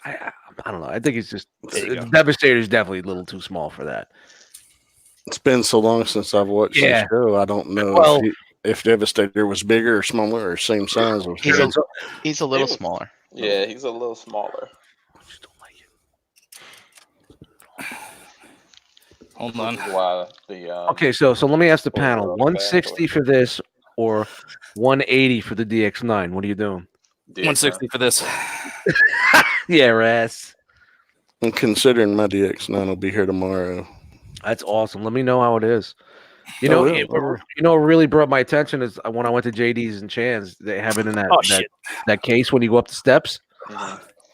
I don't know. I think it's just There you go. Devastator is definitely a little too small for that. It's been so long since I've watched Yeah. the show. I don't know Well- if Devastator was bigger or smaller or same size. Or He's something. He's a little smaller. Yeah, he's a little smaller. I just don't like it. Hold on. Which is why the Okay, so let me ask the panel: Well, 160 for this, or 180 for the DX9? What are you doing? 160 for this. Yeah, Ras. And considering my DX9 will be here tomorrow. That's awesome. Let me know how it is. You Oh, know, yeah. what really brought my attention is when I went to JD's and Chan's. They have it in that case when you go up the steps,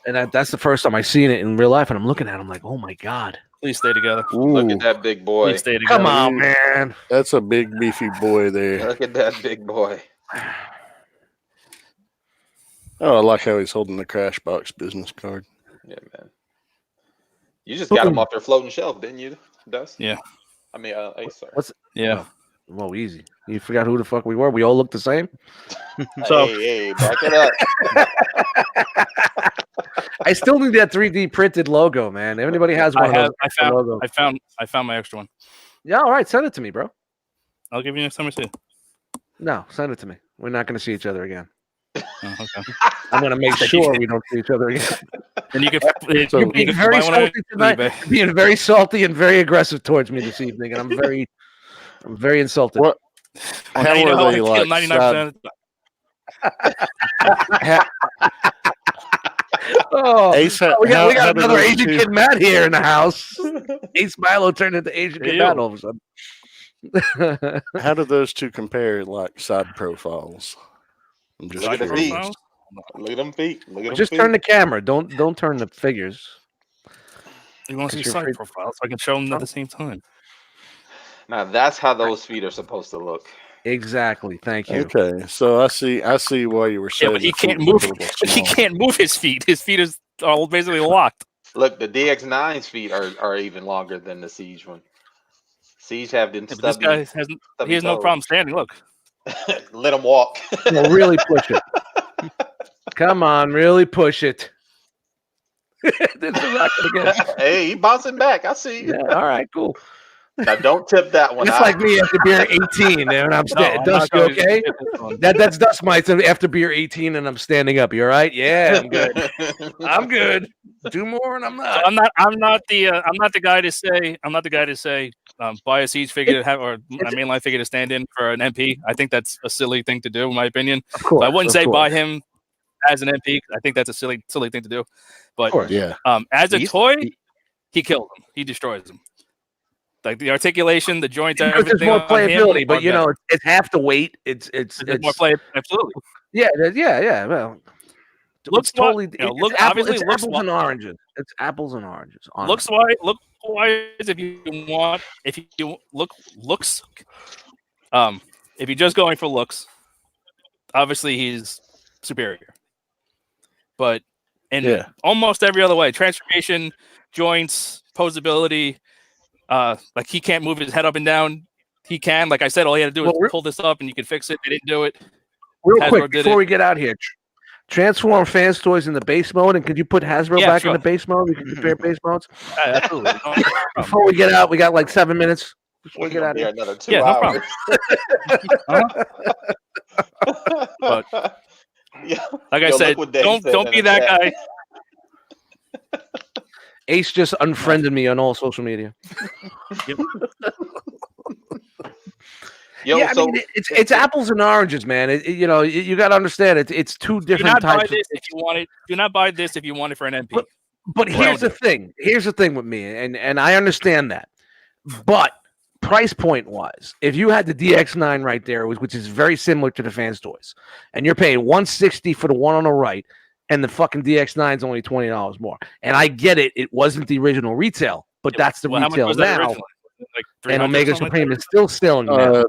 and that's the first time I seen it in real life. And I'm looking at it, I'm like, oh my god! Please stay together. Look at that big boy. Please stay together. Come on, man. That's a big beefy boy there. Look at that big boy. Oh, I like how he's holding the Crashbox business card. Yeah, man. You just got him off their floating shelf, didn't you, Dust? Yeah. I mean, sorry. Yeah. Well, easy. You forgot who the fuck we were. We all look the same. So- hey, back it up. I still need that 3D printed logo, man. If anybody has one of those extra logos. I found my extra one. Yeah, all right. Send it to me, bro. I'll give you next time I see it. No, send it to me. We're not going to see each other again. Oh, okay. I'm going to make sure we don't see each other again. And you can. You're being very salty tonight. Being very salty and very aggressive towards me this evening, and I'm very insulted. What? Well, How now you know are how they I feel like? 99% of the time. Oh, Ace, we got how do another those Asian two- kid Matt here in the house. Ace Milo turned into Asian kid Ew. Matt all of a sudden. How do those two compare, like side profiles? I'm just Look at the curious. feet. Look at them feet. Look at them Just feet. turn the camera. Don't turn the figures. You want to see Because you're side afraid- profiles so I can show them at the same time. Now that's how those feet are supposed to look. Exactly. Thank you. Okay, so I see why you were Yeah, saying. but he the feet can't look move. a little But he small. can't move his feet. His feet are basically locked. Look, the DX9's feet are even longer than the Siege one. Siege have them Yeah, but this stubby. guy stubby he has no toes. problem standing. Look. Let him walk. No, really push it. Come on, really push it. This is not gonna get. Hey, he bouncing back. I see you. Yeah, all right, cool. Now don't tip that one. It's out. like me after beer 18, and I'm I'm Dust, not you going to okay? skip this one. That's Dust Mites after beer 18, and I'm standing up. You all right? Yeah, I'm good. I'm good. 2 more, and I'm So not. I'm not the guy to say buy a siege figure to have or a mainline figure to stand in for an MP. I think that's a silly thing to do, in my opinion. Of course, So I wouldn't of say course. buy him as an MP. I think that's a silly thing to do. But Of course. Yeah, as a He's- toy, he kills him. He destroys him. Like the articulation, the joints, Because there's everything more on him playability, are but you know, better. it's half the weight. It's There's more play. Absolutely. yeah. Well, Looks it's totally. you know, It's look- apple- obviously it's looks apples and oranges. It's apples and oranges. Looks wise, if you want, if you looks, if you're just going for looks, obviously he's superior. But in Yeah. almost every other way, transformation, joints, posability, like he can't move his head up and down. He can, like I said, all he had to do was pull this up and you can fix it. They didn't do it. Real Hasbro quick did before it. we get out here, transform fans toys in the base mode, and could you put Hasbro Yeah, back in sure. the base mode? We can compare base modes. Yeah, absolutely. No problem. Before we get out, we got like 7 minutes. Before We're we get gonna out be here. here another 2 Yeah, no hours. But- yeah. Like I Yo, said, look what Dave don't said don't in be the that chat. guy. Ace just unfriended me on all social media. Yo, yeah, so I mean, it's apples and oranges, man. You know, you got to understand it's two Do different not buy types. this if you want it. Do not buy this if you want it for an MP. But here's the thing. Here's the thing with me, and I understand that. But price point wise, if you had the DX9 right there, which is very similar to the fans toys, and you're paying $160 for the one on the right, and the fucking DX9 is only $20 more. And I get it; it wasn't the original retail, but that's the Well, how much retail was that now. originally? Like And 300 or Omega something like Supreme that? is still selling now,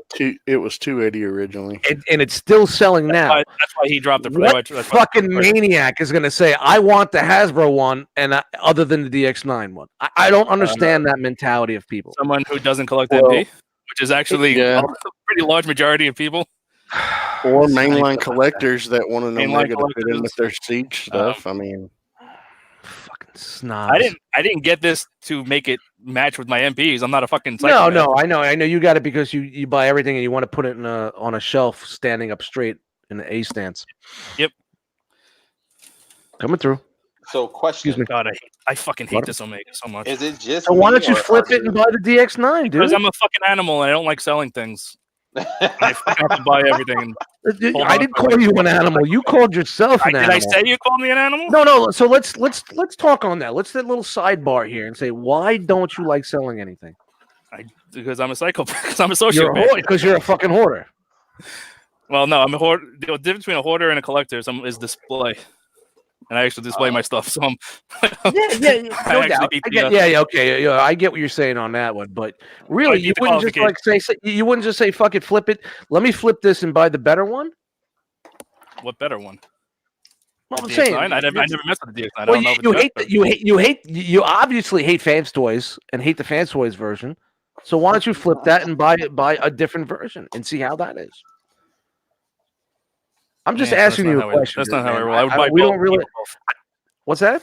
it was 280 originally. and it's still selling now. That's why he dropped the What that's why- fucking maniac is going to say, I want the Hasbro one, and other than the DX9 one? I don't understand that mentality of people. someone who doesn't collect Well, MP, which is actually yeah. a pretty large majority of people. Or mainline collectors that want an Mainline Omega to fit in with collectors, their siege stuff. I mean, Fucking snobs. I didn't get this to make it match with my MPs. I'm not a fucking No, psychopath. no, I know you got it because you buy everything and you want to put it on a shelf standing up straight in the A stance. Yep. Coming through. So question: Excuse me. God, I fucking hate What? this Omega so much. Is it just? So why me, don't you or flip are it and there- buy the DX9, dude? Because I'm a fucking animal and I don't like selling things. I fucking have to buy everything. Hold I on didn't for call like- you an animal. You called yourself an Did animal. I say you called me an animal? No. So let's talk on that. Let's do a little sidebar here and say, why don't you like selling anything? Because I'm a psychopath. Because I'm a You're a sociopath. because you're a fucking hoarder. Well, no, I'm a hoarder. The difference between a hoarder and a collector is display. And I actually display my stuff. So I'm Yeah, no I doubt. beat I the, get, okay, yeah, I get what you're saying on that one, but really, beat you the wouldn't just like say you wouldn't just say fuck it, flip it. Let me flip this and buy the better one. What better one? Well, I'm The saying, DX9? I never messed with the DX9. I well, don't know if you it's hate better. you obviously hate Fans Toys and hate the Fans Toys version. So why don't you flip that and buy a different version and see how that is? I'm just asking you a question. That's not how I man. roll. I would buy we both. don't really. What's that?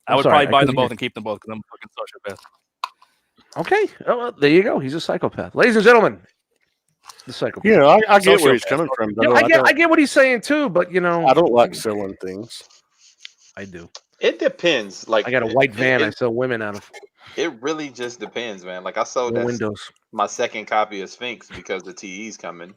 I would sorry, probably buy I them couldn't both and keep them both because I'm a fucking sociopath. Okay, well, there you go. He's a psychopath, ladies and gentlemen. The psychopath. Yeah, I get where he's Sociopath. coming from. Yeah, Though. I get what he's saying too, but you know, I don't like selling things. I do. It depends. Like I got a white van. I It, sell women out of it really just depends, man. Like I sold the that windows. my second copy of Sphinx because the TE's coming.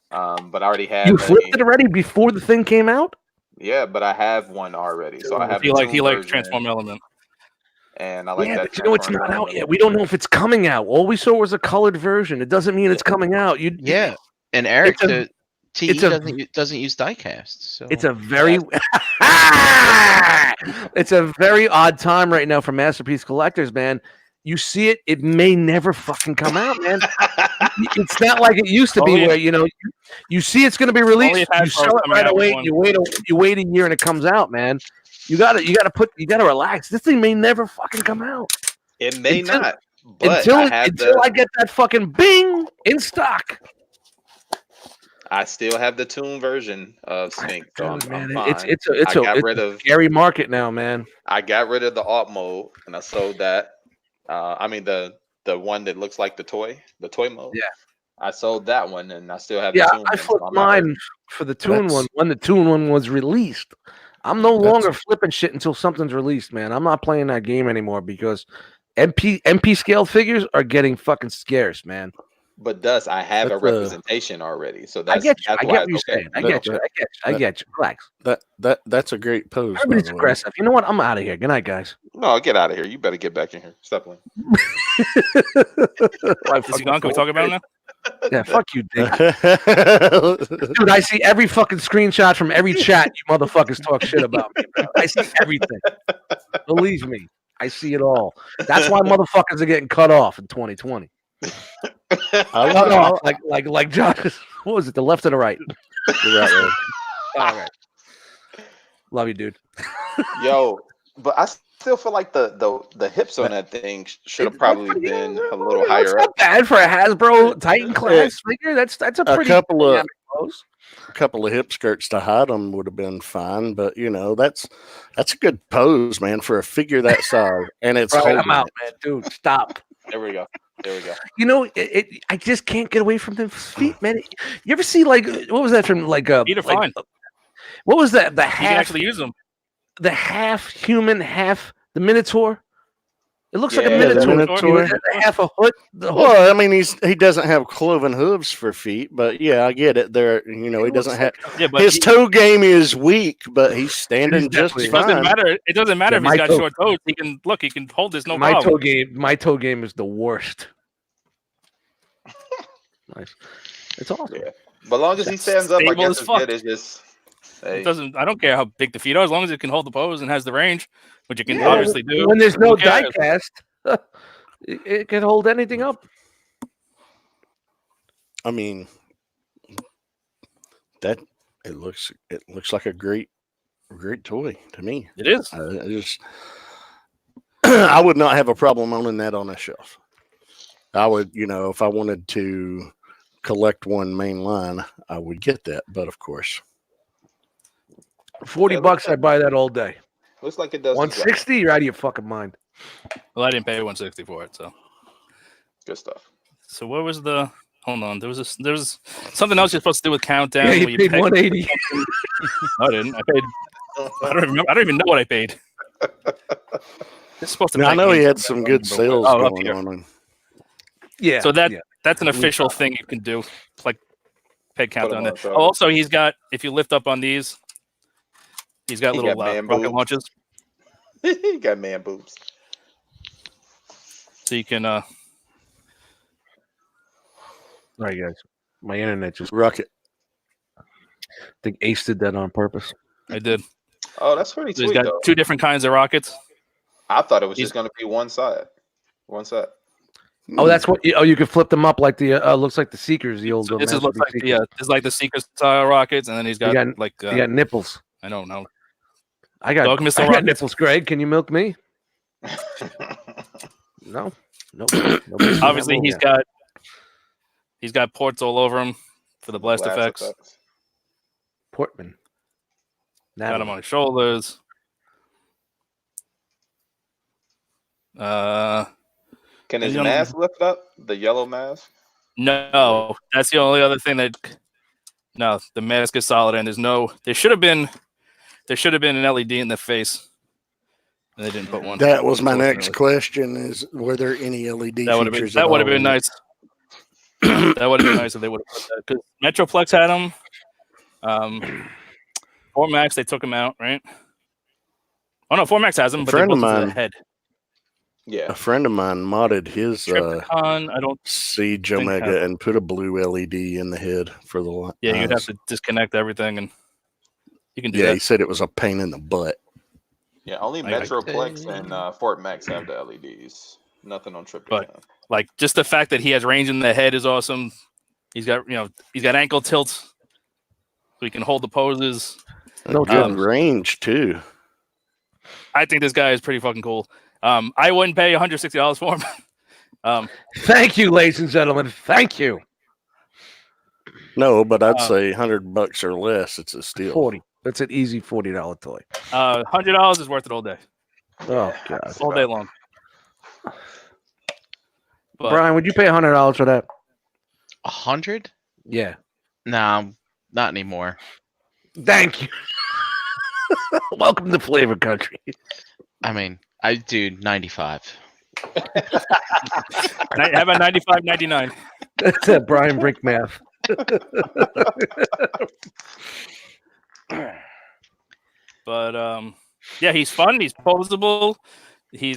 But I already had. You flipped it already before the thing came out. Yeah, but I have one already, so I have. He likes Transform Element. And I like Yeah, that. but you know it's not out yet. We don't know if it's coming out. All we saw was a colored version. It doesn't mean it's coming out. Yeah, and Eric, It's a- the TE it's a- doesn't use diecast. So It's a very it's a very odd time right now for Masterpiece collectors, man. You see it, it may never fucking come out, man. It's not like it used to be Only if- where you see it's going to be released, Only if Hasbro's you sell it coming right out with away, one. you wait a year and it comes out, man. You gotta relax. This thing may never fucking come out It may Until- not, but until I I get that fucking bing in stock. I still have the tune version of Sphinx. So I'm Man, fine. it's rid a scary market now, man. I got rid of the alt mode and I sold that. I mean the one that looks like the toy mode. Yeah. I sold that one and I still have Yeah, the tune I one, so flipped I'm not hurting. mine for the Toon That's- one when the Toon one was released. I'm no longer flipping shit until something's released, man. I'm not playing that game anymore because MP scale figures are getting fucking scarce, man. But thus I have a That's, representation already. So I that's get you. I that's get why what you're it's okay. saying. I get you. Relax. That's a great pose. by Everybody's the way. aggressive. You know what? I'm out of here. Good night, guys. No, get out of here. You better get back in here. Stop playing. Is he gone? Can we talk about it now? Yeah, fuck you, Dick. Dude, I see every fucking screenshot from every chat you motherfuckers talk shit about me, bro. I see everything. Believe me, I see it all. That's why motherfuckers are getting cut off in 2020. No, like John. What was it? The left or the right? You're right, Ed. All right. Love you, dude. Yo, but I still feel like the hips on that thing should have probably been a little higher It's up. not bad for a Hasbro Titan class figure. That's a pretty couple of- dynamic pose. A couple of hip skirts to hide them would have been fine, but that's a good pose, man, for a figure that size. And it's Right, holding I'm out, it. man. Dude, stop. There we go. There we go. You know, I just can't get away from the feet, man. You ever see what was that from Feet are fine. What was that? The You can half, actually use them. the half human, half the Minotaur. It looks like a Yeah, the Minotaur. Minotaur. Half a hood. Well, I mean, he doesn't have cloven hooves for feet, but yeah, I get it. There, he doesn't have Yeah, but his toe game is weak, but he's standing just definitely- it doesn't fine. matter. It doesn't matter Yeah, if he's my got toe- short toes. He can hold this no my problem. my toe game is the worst. Nice. It's awesome. Yeah. But as long as he stands up, I Stable guess as it's fuck. good. It's just hey, It doesn't. I don't care how big the feet are, as long as it can hold the pose and has the range, which it can Yeah, obviously do. When there's no Who cares? die cast, it can hold anything up. I mean, it looks like a great toy to me. It is. I would not have a problem owning that on a shelf. I would, if I wanted to collect one main line, I would get that. But of course, $40, I buy that all day. looks like it does. the job. 160, you're out of your fucking mind. Well, I didn't pay 160 for it, so. Good stuff. So what was the? Hold on. There was something else you're supposed to do with countdown. Yeah, where you paid pay- 180. No, I didn't. I paid. I don't remember. I don't even know what I paid. It's supposed to. now, I take know me he had something, some I good don't remember sales what- Oh, up going here. on. Yeah. So that yeah. That's an official thing you can do. It's like peg count Put 'em on on there. the shoulder. Oh, also, he's got, if you lift up on these, he's got He little got man rocket boobs. launches. He got man boobs. So you can, All right, guys. My internet just. Rocket. I think Ace did that on purpose. I did. Oh, that's pretty So he's sweet got though. 2 different kinds of rockets. I thought it was He's- just going to be one side. One side. Oh, that's what. Oh, you could flip them up like the. Looks like the Seekers, the old. So this is Master looks like Beat the, this is like the Seeker style rockets, and then he's got, got- like, You got nipples. I don't know. I got. Dog missile I got rockets. nipples. Greg, can you milk me? No. Nope. Obviously, he's got ports all over him for the blast Blast effects. Portman. Got him on his shoulders. Can his He's on- mask lift up? The yellow mask? No, that's the only other thing that. No, the mask is solid, and there should have been an LED in the face, and they didn't put one. That was my next Unfortunately. question: is were there any LED That would have been features? at all in it? nice. That would have been nice if they would have put that, because Metroplex had them. Formax, they took them out, right? Oh no, Formax has them, but they friend of built it to the mine- head. Yeah. A friend of mine modded his Tripticon, I don't. Siege think Omega that- and put a blue LED in the head for the light. Yeah, you'd have to disconnect everything, and you can do Yeah, that. he said it was a pain in the butt. Yeah, only I- Metroplex and Fort Max have the LEDs. Nothing on Tripticon. But- Like just the fact that he has range in the head is awesome. He's got ankle tilts, so he can hold the poses. No Good joke. range too. I think this guy is pretty fucking cool. I wouldn't pay $160 for him. Thank you, ladies and gentlemen. Thank you. No, but I'd say $100 or less. It's a steal. 40. That's an easy $40 toy. $100 is worth it all day, Oh god. all day long. But Brian, would you pay $100 for that? 100? Yeah. No, not anymore. Thank you. Welcome to Flavor Country. I mean, I do 95. how about 95.99? That's that Brian Brink math. But yeah, he's fun. He's posable. He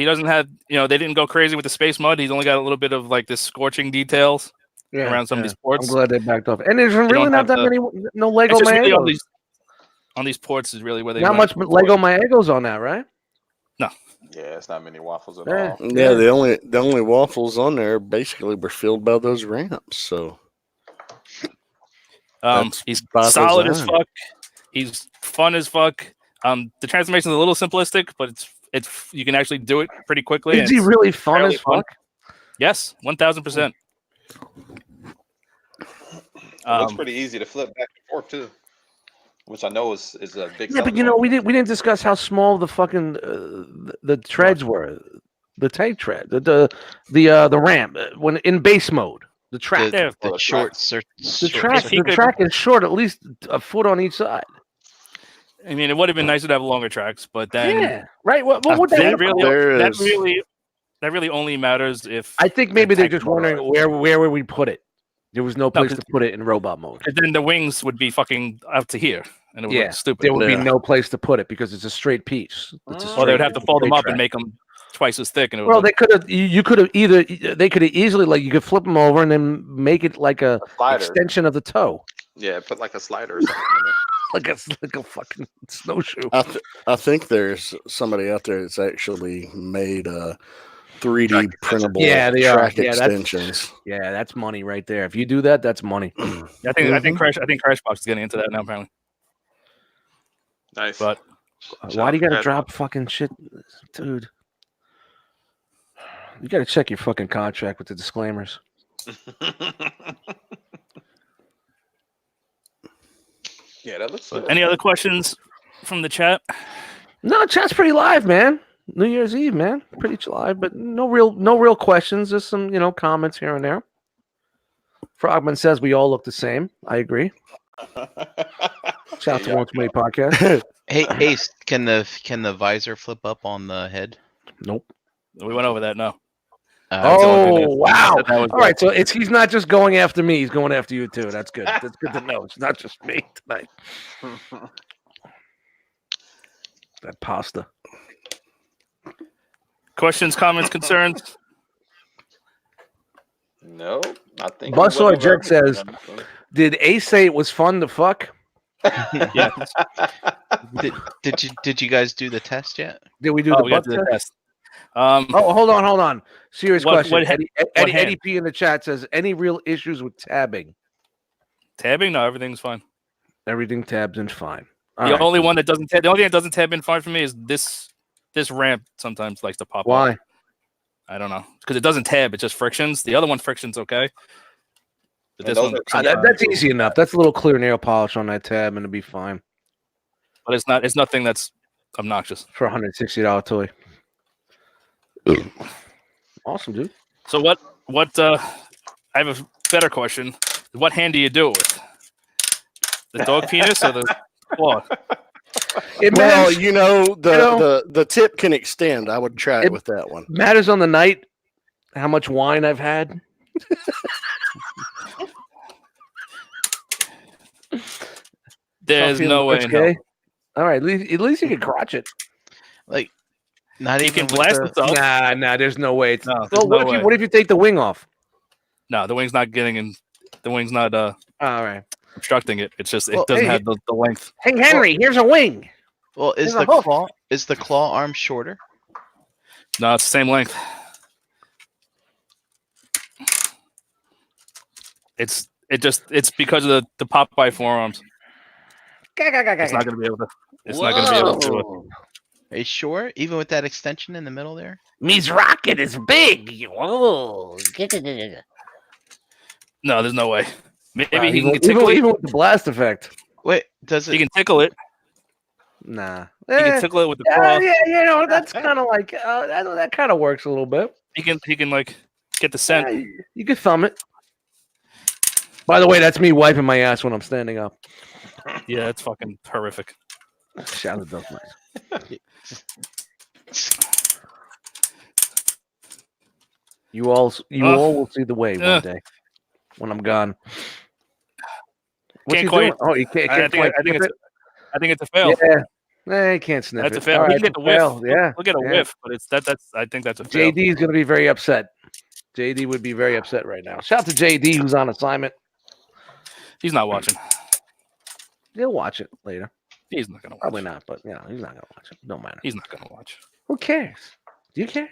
doesn't have, they didn't go crazy with the space mud. He's only got a little bit of like this scorching details around some of these ports. I'm glad they backed off. And there's really don't not have that many, no Lego It's just really Maegos. on these ports is really where they Not went. much Lego Maegos on that, right? Yeah, it's not many waffles at Yeah. all. Yeah, the only waffles on there basically were filled by those ramps. So that's He's by solid as design. fuck. He's fun as fuck. The transformation is a little simplistic, but it's you can actually do it pretty quickly. Is he and really fun fairly as fuck? Yes, 1000%. It looks pretty easy to flip back and forth too, which I know is a big. Yeah, but we didn't discuss how small the fucking the treads were, the tank tread, the ramp when in base mode, the track. Yeah, The short circuit. The track is short, at least a foot on each side. I mean, it would have been nicer to have longer tracks, but then Yeah, right. What would that that really There that is- really only matters if. I think maybe they're just tank mode. wondering where would we put it. There was no place 'cause- to put it in robot mode. 'cause then the wings would be fucking up to here, and it would Yeah, look stupid. There would be Yeah. no place to put it because it's a straight piece. It's a Or they would straight- have to fold them straight up and track. make them twice as thick. And it would Well, look- they could have. You could have they could have easily you could flip them over and then make it like a slider. extension of the toe, Yeah, put like a slider or something. In there. like a fucking snowshoe. I think there's somebody out there that's actually made 3D printable Yeah, they are. track Yeah, that's- extensions. Yeah, that's money right there. If you do that, that's money. I think Crashbox is getting into that now apparently. Nice. But Why do you gotta Crash- drop fucking shit, dude? You gotta check your fucking contract with the disclaimers. Yeah, that looks good. Any other questions from the chat? No, chat's pretty live, man. New Year's Eve, man. Pretty live, but no real questions. Just some, comments here and there. Frogman says we all look the same. I agree. Shout out to One Too Many Podcast. Hey, Ace, can the visor flip up on the head? Nope. We went over that. No. Oh wow! That was All right, so he's not just going after me; he's going after you too. That's good. That's good to know. It's not just me tonight. That pasta. Questions, comments, concerns? No, I think. Buzzsaw Jerk says, "Did Ace say it was fun to fuck? Yeah. Did you guys do the test yet? Did we do Oh, the we got butt to the test? test. Oh, hold on. Serious What- question. what ha- Eddie, what hand? Eddie P in the chat says, any real issues with tabbing? Tabbing? No, everything's fine. Everything tabs in fine. The only one that doesn't tab, the only thing that doesn't tab in fine for me is this ramp sometimes likes to pop up. Why? I don't know. Because it doesn't tab, it's just frictions. The other one friction's okay. But this those one, are- That's easy enough. That's a little clear nail polish on that tab, and it'll be fine but it's nothing that's obnoxious. for a $160 toy. Awesome, dude. So what I have a better question. What hand do you do it with? The dog penis or the claw? It Well, matters, you know, know- the tip can extend. I would try it It- with that one. matters on the night how much wine I've had. There's Some no people way it's in hell. gay. All right, at least you can crotch it. Like, not You even can with blast the- it though. Nah, there's no way. It's, No, well, there's no what way. if you take the wing off? No, the wing's not getting in. The wing's not All right. obstructing it. It's just it Well, doesn't hey, have the length. Hey, Henry, here's a wing. Well, is There's a the hoof. claw arm shorter? No, it's the same length. It's because of the Popeye forearms. It's not gonna be able to. It's not gonna be able to do it. Whoa. Are you sure? Even with that extension in the middle there? Me's rocket is big. Whoa. No, there's no way. Maybe he even, can tickle it. even with the blast effect. Wait, does He it? can tickle it. Nah. He can tickle it with the yeah, claw. yeah, that's kind of like that kind of works a little bit. He can like get the scent. Yeah, you can thumb it. By the way, that's me wiping my ass when I'm standing up. Yeah, it's fucking horrific. Shout out those nice. You all will see the way one day when I'm gone. What's Can't he quite. doing? Oh, you can't. I think it's a fail. Yeah. Nah, you can't sniff That's it. a fail. All He right, can get the it's a fail. whiff. Yeah. We'll get a yeah. whiff, but that's I think that's a fail. JD is going to be very upset. JD would be very upset right now. Shout out to JD who's on assignment. He's not watching. He'll watch it later. He's not gonna watch. Probably not, but he's not going to watch it. No matter. He's not gonna watch. Who cares? Do you care?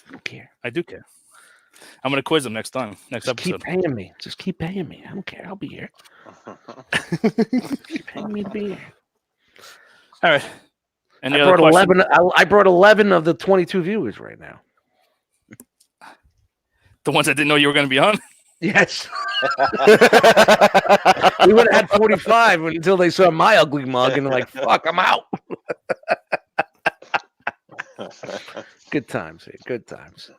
I don't care. I do care. I'm gonna quiz him next time. Next Just keep episode. paying me. Just keep paying me. I don't care. I'll be here. Keep paying me to be here. All right. Any I other brought questions? 11. I brought 11 of the 22 viewers right now. The ones that didn't know you were gonna be on. Yes. We would have had 45 until they saw my ugly mug and they're like, fuck, I'm out. Good times, here. Good times.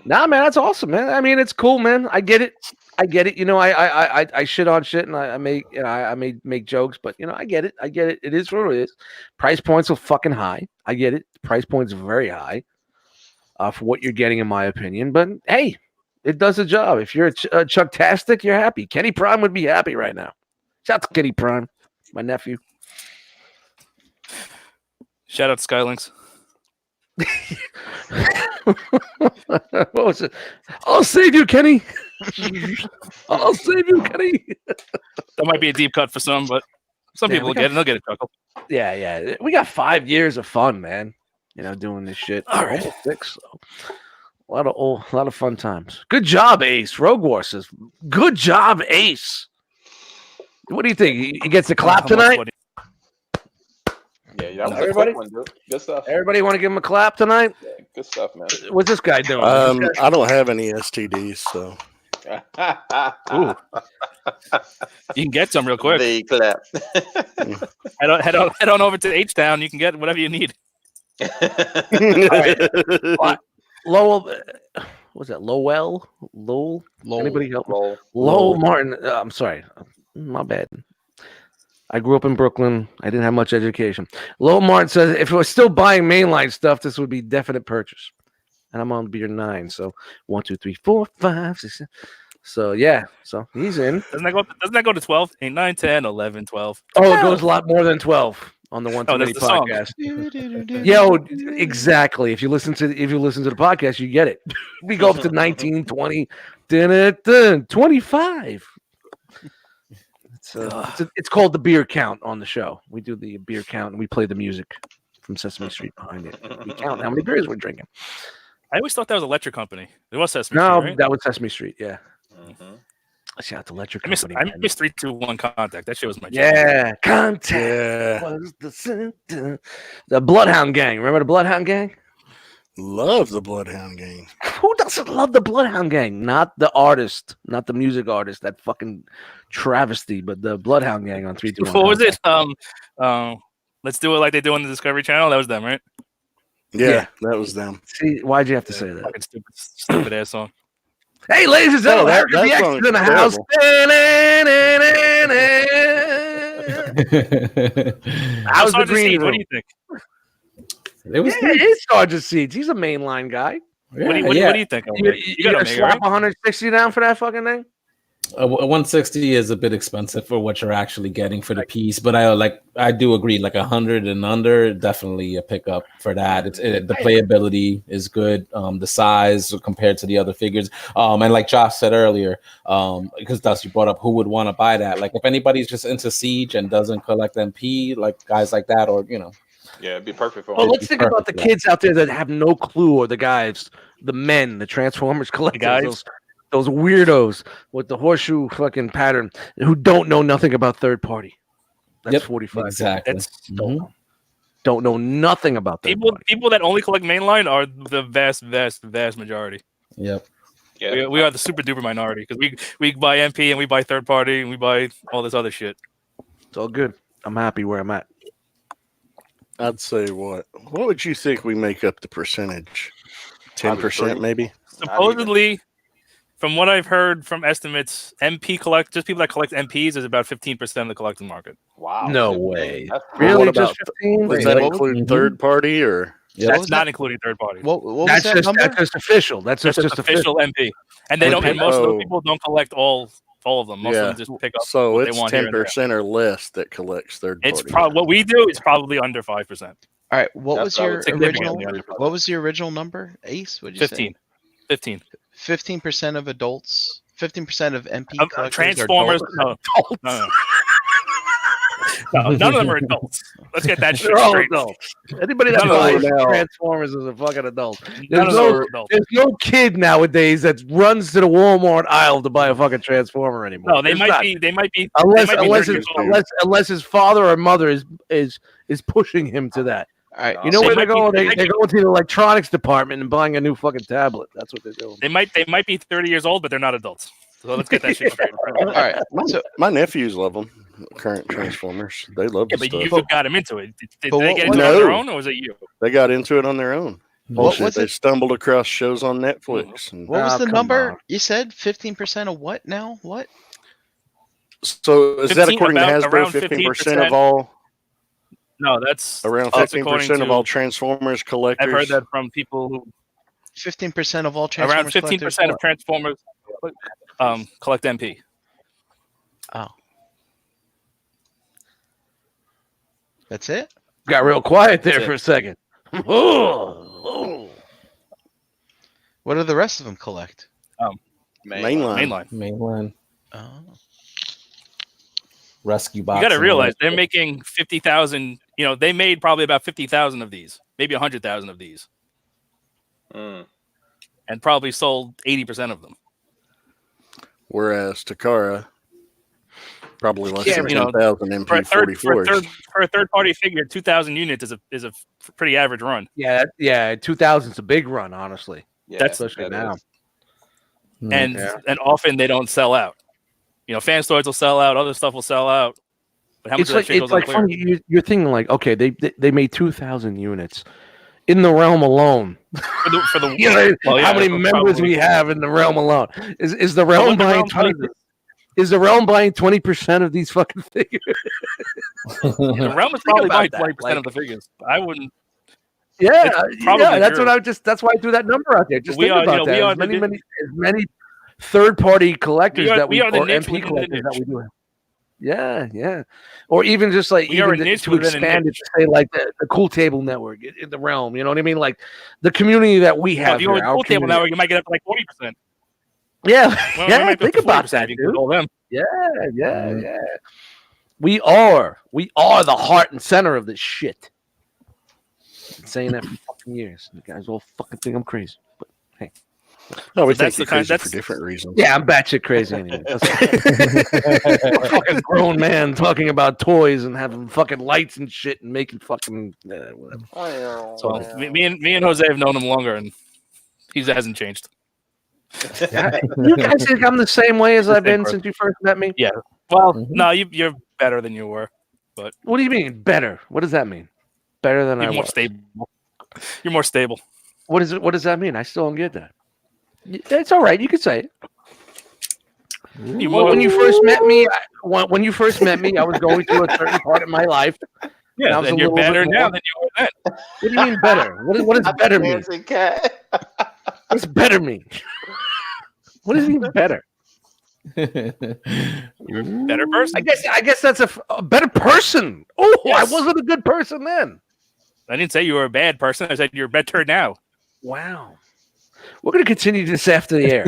Nah, man, that's awesome, man. I mean, it's cool, man. I get it. You know, I shit on shit and I may make jokes, but you know, I get it. It is what it is. Price points are fucking high. I get it. Price points are very high for what you're getting, in my opinion. But hey, it does the job. If you're a Chucktastic, you're happy. Kenny Prime would be happy right now. Shout out to Kenny Prime, my nephew. Shout out to Skylinks. What was it? I'll save you, Kenny. I'll save you, Kenny. That might be a deep cut for some, but some Yeah, people we will get it. They'll get a chuckle. Yeah. We got 5 years of fun, man. You know, doing this shit. All right. Almost 6. So. A lot of fun times. Good job, Ace. Rogue War says, good job, Ace. What do you think? He gets a clap tonight? Yeah, that was Everybody? a quick one, dude. Good stuff. Everybody want to give him a clap tonight? Yeah, good stuff, man. What's this guy doing? I don't have any STDs, so Ooh. You can get some real quick. The clap. Head on over to H-Town. You can get whatever you need. Lowell, what's that? Lowell? Anybody help? Roll. Lowell Martin. I'm sorry. My bad. I grew up in Brooklyn. I didn't have much education. Lowell Martin says, if we're still buying mainline stuff, this would be definite purchase. and I'm on beer 9. So 1, 2, 3, 4, 5, 6, 7. So yeah, so he's in. Doesn't that go to 12? 8, 9, 10, 11, 12. Oh, it goes a lot more than 12 on the One Too Oh, Many that's the song. podcast. Yo, exactly. If you listen to the podcast, you get it. We go up to 19, 20, 25. It's called the beer count on the show. We do the beer count and we play the music from Sesame Street behind it. We count how many beers we're drinking. I always thought that was Electric Company. It was Sesame No, Street, right? that was Sesame Street. Yeah. Shout out to Electric I Company. missed 3, 2, 1 Contact. That shit was my Yeah, Contact. Yeah. Was the Bloodhound Gang. Remember the Bloodhound Gang? Love the Bloodhound Gang. Who doesn't love the Bloodhound Gang? Not the artist, not the music artist, that fucking travesty, but the Bloodhound Gang on 3, 2, 1. What was it? Let's do it like they do on the Discovery Channel. That was them, right? Yeah, that was them. See, why'd you have to say that? Fucking stupid ass song. Hey, ladies and gentlemen, that Harry X song is in the is house. How's the Sergeant green Seed, room? what do you think? It was Yeah, it's Sergeant Seeds. He's a mainline guy. What do you think? You got gotta to slap 160 down for that fucking thing? A 160 is a bit expensive for what you're actually getting for the piece, but I do agree, like 100 and under, definitely a pickup for that. The playability is good, the size compared to the other figures, and like Josh said earlier, because Dusty brought up who would want to buy that. Like if anybody's just into Siege and doesn't collect MP, like guys like that, or Yeah, it'd be perfect for Well, them. let's think about the kids out there that have no clue, or the guys, the men, the Transformers collectors, guys. those weirdos with the horseshoe fucking pattern who don't know nothing about third party. That's 45. exactly. Don't know nothing about third party. People that only collect mainline are the vast majority. Yep. Yeah, We are the super duper minority because we buy MP and we buy third party and we buy all this other shit. It's all good. I'm happy where I'm at. I'd say what would you think we make up the percentage? 10% maybe? Supposedly, from what I've heard from estimates, MP just people that collect MPs is about 15% of the collecting market. wow. No That's- way. that's- Really? What Just about- 15? Does Wait, that what include third party or? Yep. That's not including third party. What was That's that just number? official. That's That's just official. official MP, and they don't. And most of Oh. those people don't collect all of them. Most of them just pick up. So what they it's want here and there. 10% or less that collects third It's party. what we do is probably under 5%. All right. What That's was what I your would say. original? Significantly under. What was the original number? Ace? What did you 15. say? 15. 15% of adults. 15% of MP Of collectors are Transformers. adults? No. No, none of them are adults. Let's get that shit They're all straight. adults. Anybody that None of buys them are- Transformers is a fucking adult. None There's of them no, are adults. there's no kid nowadays that runs to the Walmart aisle to buy a fucking Transformer anymore. No, they There's might not. be. They might be. Unless they might be unless 30 his, years old. unless his father or mother is pushing him to that. All right. You know They where they're might be- going? they They're might going to the electronics department and buying a new fucking tablet. That's what they're doing. They might be 30 years old, but they're not adults. So let's get that shit straight. All right. So My nephews love them. Current Transformers, they love Yeah, the but stuff. you got them into it. Did But they what- get into it on their No. own, or was it you? They got into it on their own. What Bullshit. was They it? stumbled across shows on Netflix. And what was Oh, the come number on. you said? 15% of what now? What? so is that 15 according to about- Hasbro? around 15% of all, No, that's around that's 15% of according all to- Transformers collectors. I've heard that from people who 15% of all around Transformers 15% of collectors Transformers collect MP. what? Oh. That's it? Got real quiet there That's for a second. Oh. What do the rest of them collect? Mainline. Mainline Oh. rescue box. You got to and realize all they're making 50,000. You know, they made probably about 50,000 of these, maybe 100,000 of these, Mm. and probably sold 80% of them. Whereas Takara, probably less Yeah, than you know, 10,000 For a third MP44s. party figure, 2,000 units is a pretty average run. Yeah, 2000's a big run, honestly. Yeah, That's- Especially that now. is. that. And Yeah. and often they don't sell out. You know, fan stores will sell out, other stuff will sell out. But how much It's of that like shit it's goes like unclear? funny. You're thinking like, okay, they made 2,000 units in the realm alone. For the You know, well, yeah, how many it's members probably- we have in the realm alone? Is the But realm when the buying realm 20? does it- Is the realm buying 20% of these fucking figures? The realm is Think probably about buying that, 20% like- of the figures. I wouldn't. Yeah, probably yeah. That's true. what I just. That's why I threw that number out there. Just We think are, about that. we are As many third-party collectors that we are the or niche MP within the collectors that niche. we do have. Yeah, yeah. Or even just like We are even a niche to within a expand it niche. to say like the Cool Table Network in the realm. You know what I mean? Like the community that we Well, have if you go here. with Our Cool Table community. now, you might get up to like 40%. Yeah, Well, yeah. we might be up Think to about 40% that, if you dude. include all them. Yeah, yeah. We are the heart and center of this shit. I've been saying that for fucking years. You guys all fucking think I'm crazy. But hey. No, we So think that's you're the kind- crazy for that's- different reasons. Yeah, I'm batshit crazy anyway. I'm a fucking grown man talking about toys and having fucking lights and shit and making fucking whatever. So me and Jose have known him longer, and he hasn't changed. You guys think I'm the same way as I've been since you first met me? Yeah. Well, no, you're better than you were. What do you mean better? What does that mean? Better than You're I more was. stable. You're more stable. What is it? What does that mean? I still don't get that. It's all right. You can say it. Well, when you first met me, when you first met me, I was going through a certain part of my life. Yeah, and you're better now than you were then. What do you mean better? What does better mean? Dancing cat. What does better mean? What does it mean better? You're a better person. I guess that's a better person. Oh, Yes. I wasn't a good person then. I didn't say you were a bad person. I said you're better now. Wow. We're going to continue this after the air.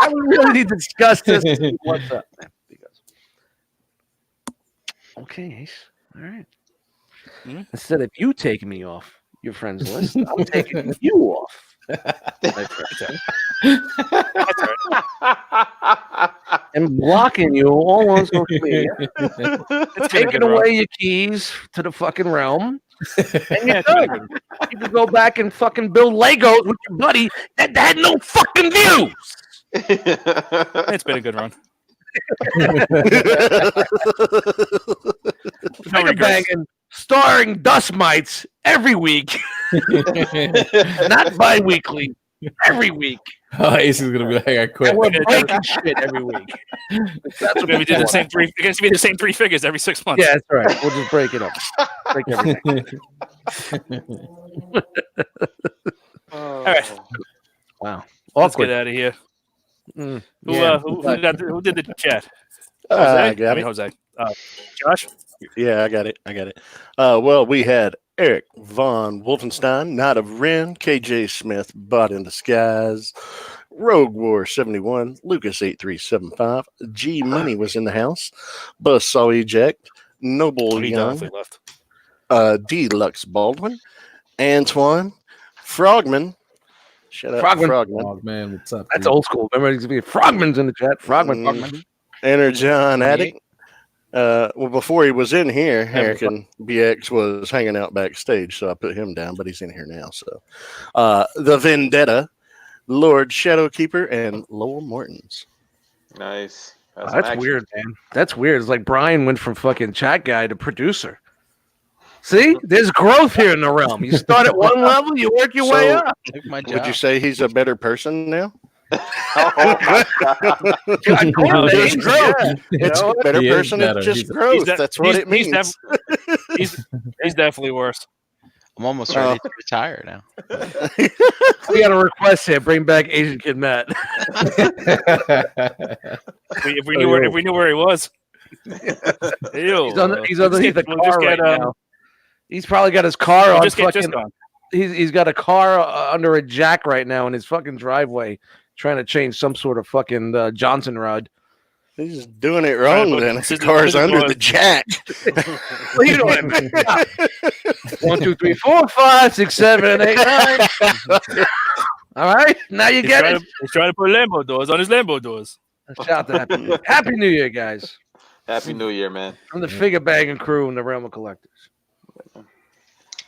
I really need to discuss this. What's up, man? Okay, Ace. All right. Mhm. Instead of you taking me off your friends list, I'm taking you off. My friend. And blocking you all on social media. Taking away your keys to the fucking realm. And you're done. You can go back and fucking build Legos with your buddy that had no fucking views. It's been a good run. No Figure regrets. banging, starring dust mites every week, not bi-weekly, every week. Oh, Ace is gonna be like, I quit. And we're breaking shit every week. That's what We did the want. same three. It's gonna be the same 3 figures every 6 months. Yeah, that's right. We'll just break it up. Break everything. All right. Wow. Let's Awkward. get out of here. Mm, Who yeah. who did the chat? I got it. Jose. Josh. Yeah, I got it. Well, we had Eric Von Wolfenstein, Knight of Ren, KJ Smith, Bot in Disguise, Rogue War 71, Lucas 8375, G Money was in the house, Buzz Saw Eject, Noble He Young, definitely left. Deluxe Baldwin, Antoine, Frogman. Shut up, Frogman. Oh, man, what's up? That's dude? old school. Remember, it's gonna be Frogman's in the chat. Frogman. Energon Addict. Well, before he was in here, Eric and BX was hanging out backstage, so I put him down, but he's in here now. So, the Vendetta, Lord Shadowkeeper, and Lowell Mortons. Nice. That's weird, man. That's weird. It's like Brian went from fucking chat guy to producer. See, there's growth here in the realm. You start at one level, you work your way up. Took my Would job. you say he's a better person now? Oh my God. There's growth. Yeah. It's know a better He is person. better. It's just He's- growth. That's what it means. He's definitely worse. I'm almost ready to retire now. We got a request here. Bring back Asian Kid Matt. If we knew where he was. Ew. He's underneath the car right now. He's probably got his car on fucking. He's got a car under a jack right now in his fucking driveway, trying to change some sort of fucking Johnson rod. He's doing it wrong. Then the car's under the jack. What are you doing? 1, 2, 3, 4, 5, 6, 7, 8, 9. All right, now you get it. He's trying to put Lambo doors on his Lambo doors. Shout out to Happy New Year, guys. Happy New Year, man. From the Figure Banging crew in the realm of collectors.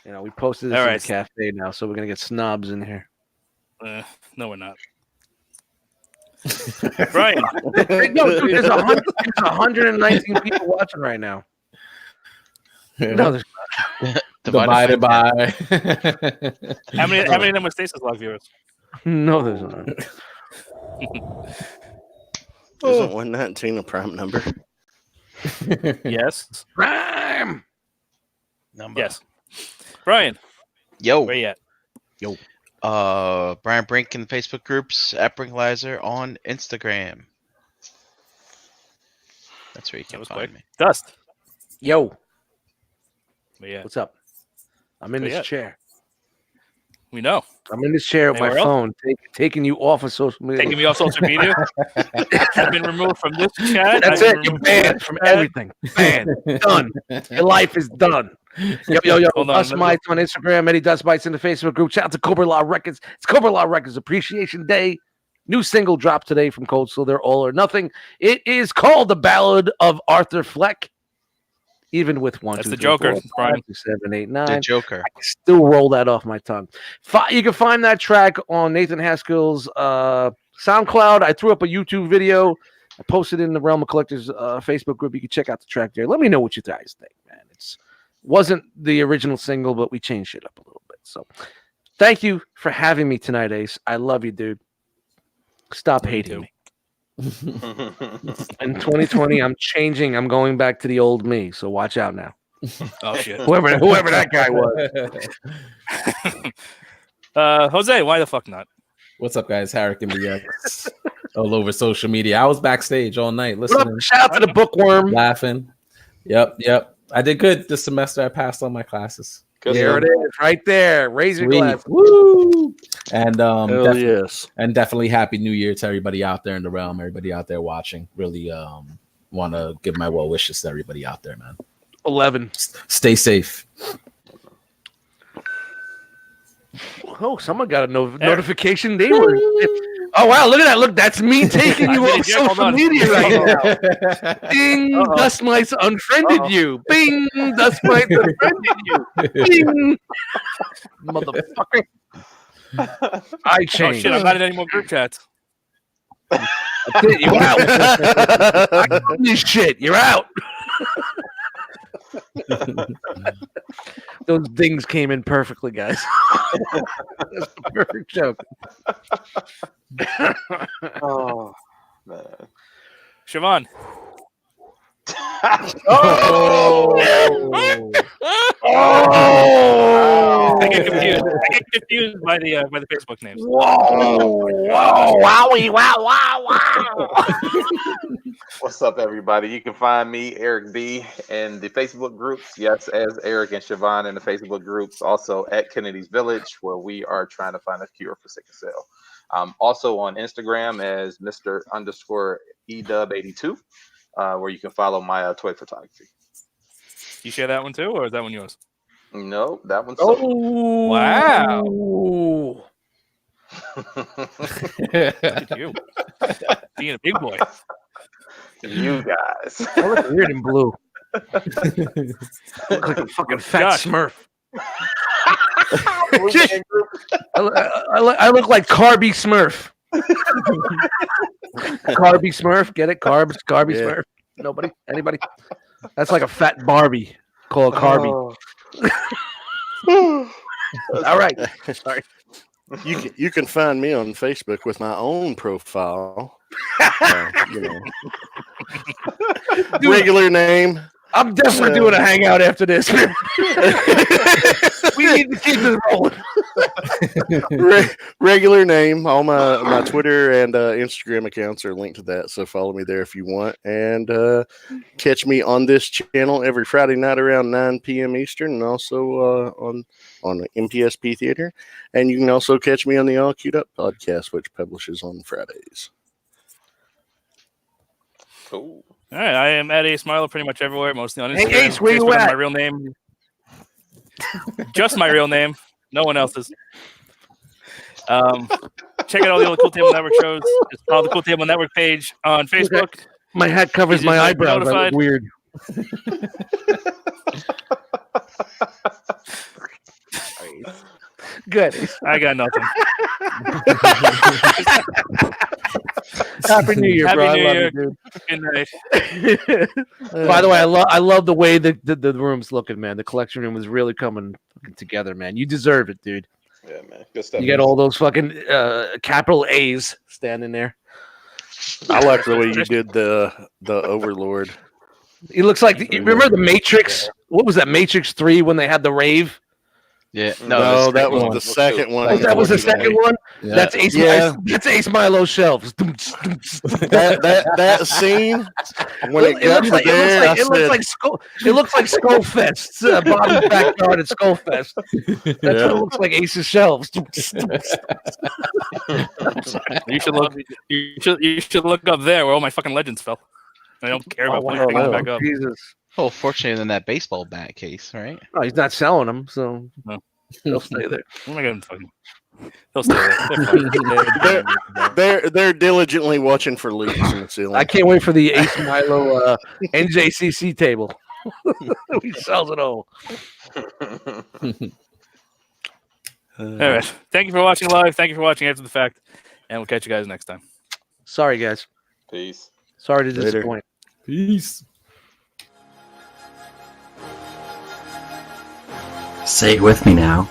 You know, we posted this in the cafe now, so we're gonna get snobs in here. No, we're not. Brian. No, dude, there's 119 people watching right now. No, there's divided by. How many of them were Stasis Log viewers? No, there's not. Isn't 119 a prime number? Yes. Prime Number. Yes. Brian, Yo. where you at? Brian Brink in the Facebook groups, at Brinklizer on Instagram. That's where you That can was find quick. me. Dust, Yo, where you at? what's up? I'm in Where this you at? chair. We know. I'm in this chair with my Anywhere else? phone, taking you off of social media. Taking me off social media. I've been removed from this chat. That's I've been it. You're removed banned from this chat. everything. Banned. Done. Your life is done. Yo. Hold on, Dust Mites on Instagram. Eddie Dust Mites in the Facebook group. Shout out to Cobra Law Records. It's Cobra Law Records Appreciation Day. New single dropped today from Cold Steel. They're All or Nothing. It is called The Ballad of Arthur Fleck. Even with 1, That's 2, the 3, Joker, 4, 5, Brian. 6, 7, 8, 9. The Joker. I can still roll that off my tongue. You can find that track on Nathan Haskell's SoundCloud. I threw up a YouTube video. I posted it in the Realm of Collectors Facebook group. You can check out the track there. Let me know what you guys think, man. Wasn't the original single, but we changed it up a little bit. So thank you for having me tonight, Ace. I love you, dude. Stop hating me. In 2020, I'm changing. I'm going back to the old me. So watch out now. Oh shit. Whoever that guy was. Jose, why the fuck not? What's up, guys? Harrick and BX all over social media. I was backstage all night listening, Shout out to the bookworm. laughing. Yep. I did good this semester. I passed all my classes. Good There it is, right there. Raise your Sweet. glass. Woo! And Hell yes. and definitely happy New Year to everybody out there in the realm, everybody out there watching. Really want to give my well wishes to everybody out there, man. 11. Stay safe. Oh, someone got a notification. They were. Oh wow! Look at that! Look, that's me taking you off Hold social on. media right now. Bing! Uh-oh. Dust Mites unfriended you. Bing! Dust Mites unfriended you. Bing! Motherfucker! I Oh changed. shit, I'm not in any more group chats. That's it, you're out. I done this shit. You're out. Those dings came in perfectly, guys. That's the perfect joke. Oh man. Siobhan. Oh! I get confused by the Facebook names. Whoa! Wowie! Wow! What's up, everybody? You can find me, Eric B, in the Facebook groups. Yes, as Eric and Siobhan in the Facebook groups. Also at Kennedy's Village, where we are trying to find a cure for sickle cell. Also on Instagram as Mr._EDub82, where you can follow my toy photography. You share that one too, or is that one yours? No, that one's Oh! Wow. Look Look at you. Being a big boy. you guys. I look weird in blue. I look like a fucking fat Josh. Smurf. I look like Carby Smurf. Carby Smurf, get it? Carby Yeah. Smurf. Nobody? Anybody? That's like a fat Barbie called Carby. All right. Sorry. You can find me on Facebook with my own profile. You know, Dude, regular name. I'm definitely doing a hangout after this. We need to keep this rolling. Regular name. All my Twitter and Instagram accounts are linked to that, so follow me there if you want. And catch me on this channel every Friday night around 9 p.m. Eastern, and also on MPSP Theater. And you can also catch me on the All Queued Up podcast, which publishes on Fridays. Cool. All right, I am at Ace Milo pretty much everywhere, mostly on Instagram. Hey, Ace, where you Facebook is at? My real name. Just my real name. No one else's. Check out all the other Cool Table Network shows. Just follow the Cool Table Network page on Facebook. My hat covers Easy my to be eyebrows. I look notified. weird. Good. I got nothing. Happy New Year, Happy bro. I New love Year. you, Good night. dude. By the way, I love the way the room's looking, man. The collection room is really coming together, man. You deserve it, dude. Yeah, man. Good stuff. You got all those fucking capital A's standing there. I like the way you did the Overlord. He looks like you remember the Matrix? What was that, Matrix 3 when they had the rave? Yeah. No, that was one. the second one. Oh, that was the second one. Yeah. That's Ace. Yeah. That's Ace Milo shelves. That scene when it got to there, I it looks said, like Skullfest. Bobby's backyard at Skullfest. That's what it looks like. Ace's shelves. You should look. You should look up there where all my fucking legends fell. I don't care about putting them back up. Jesus. Oh, fortunately, than that baseball bat case, right? Oh, he's not selling them, so No. they'll stay there. Oh my god, fucking. They'll stay there. they're diligently watching for leaks in the ceiling. I can't wait for the Ace Milo NJCC table. He sells it all. All right. Thank you for watching live. Thank you for watching after the fact, and we'll catch you guys next time. Sorry, guys. Peace. Sorry to Later. disappoint. Peace. Say it with me now.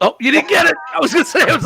Oh, you didn't get it. I was gonna say it was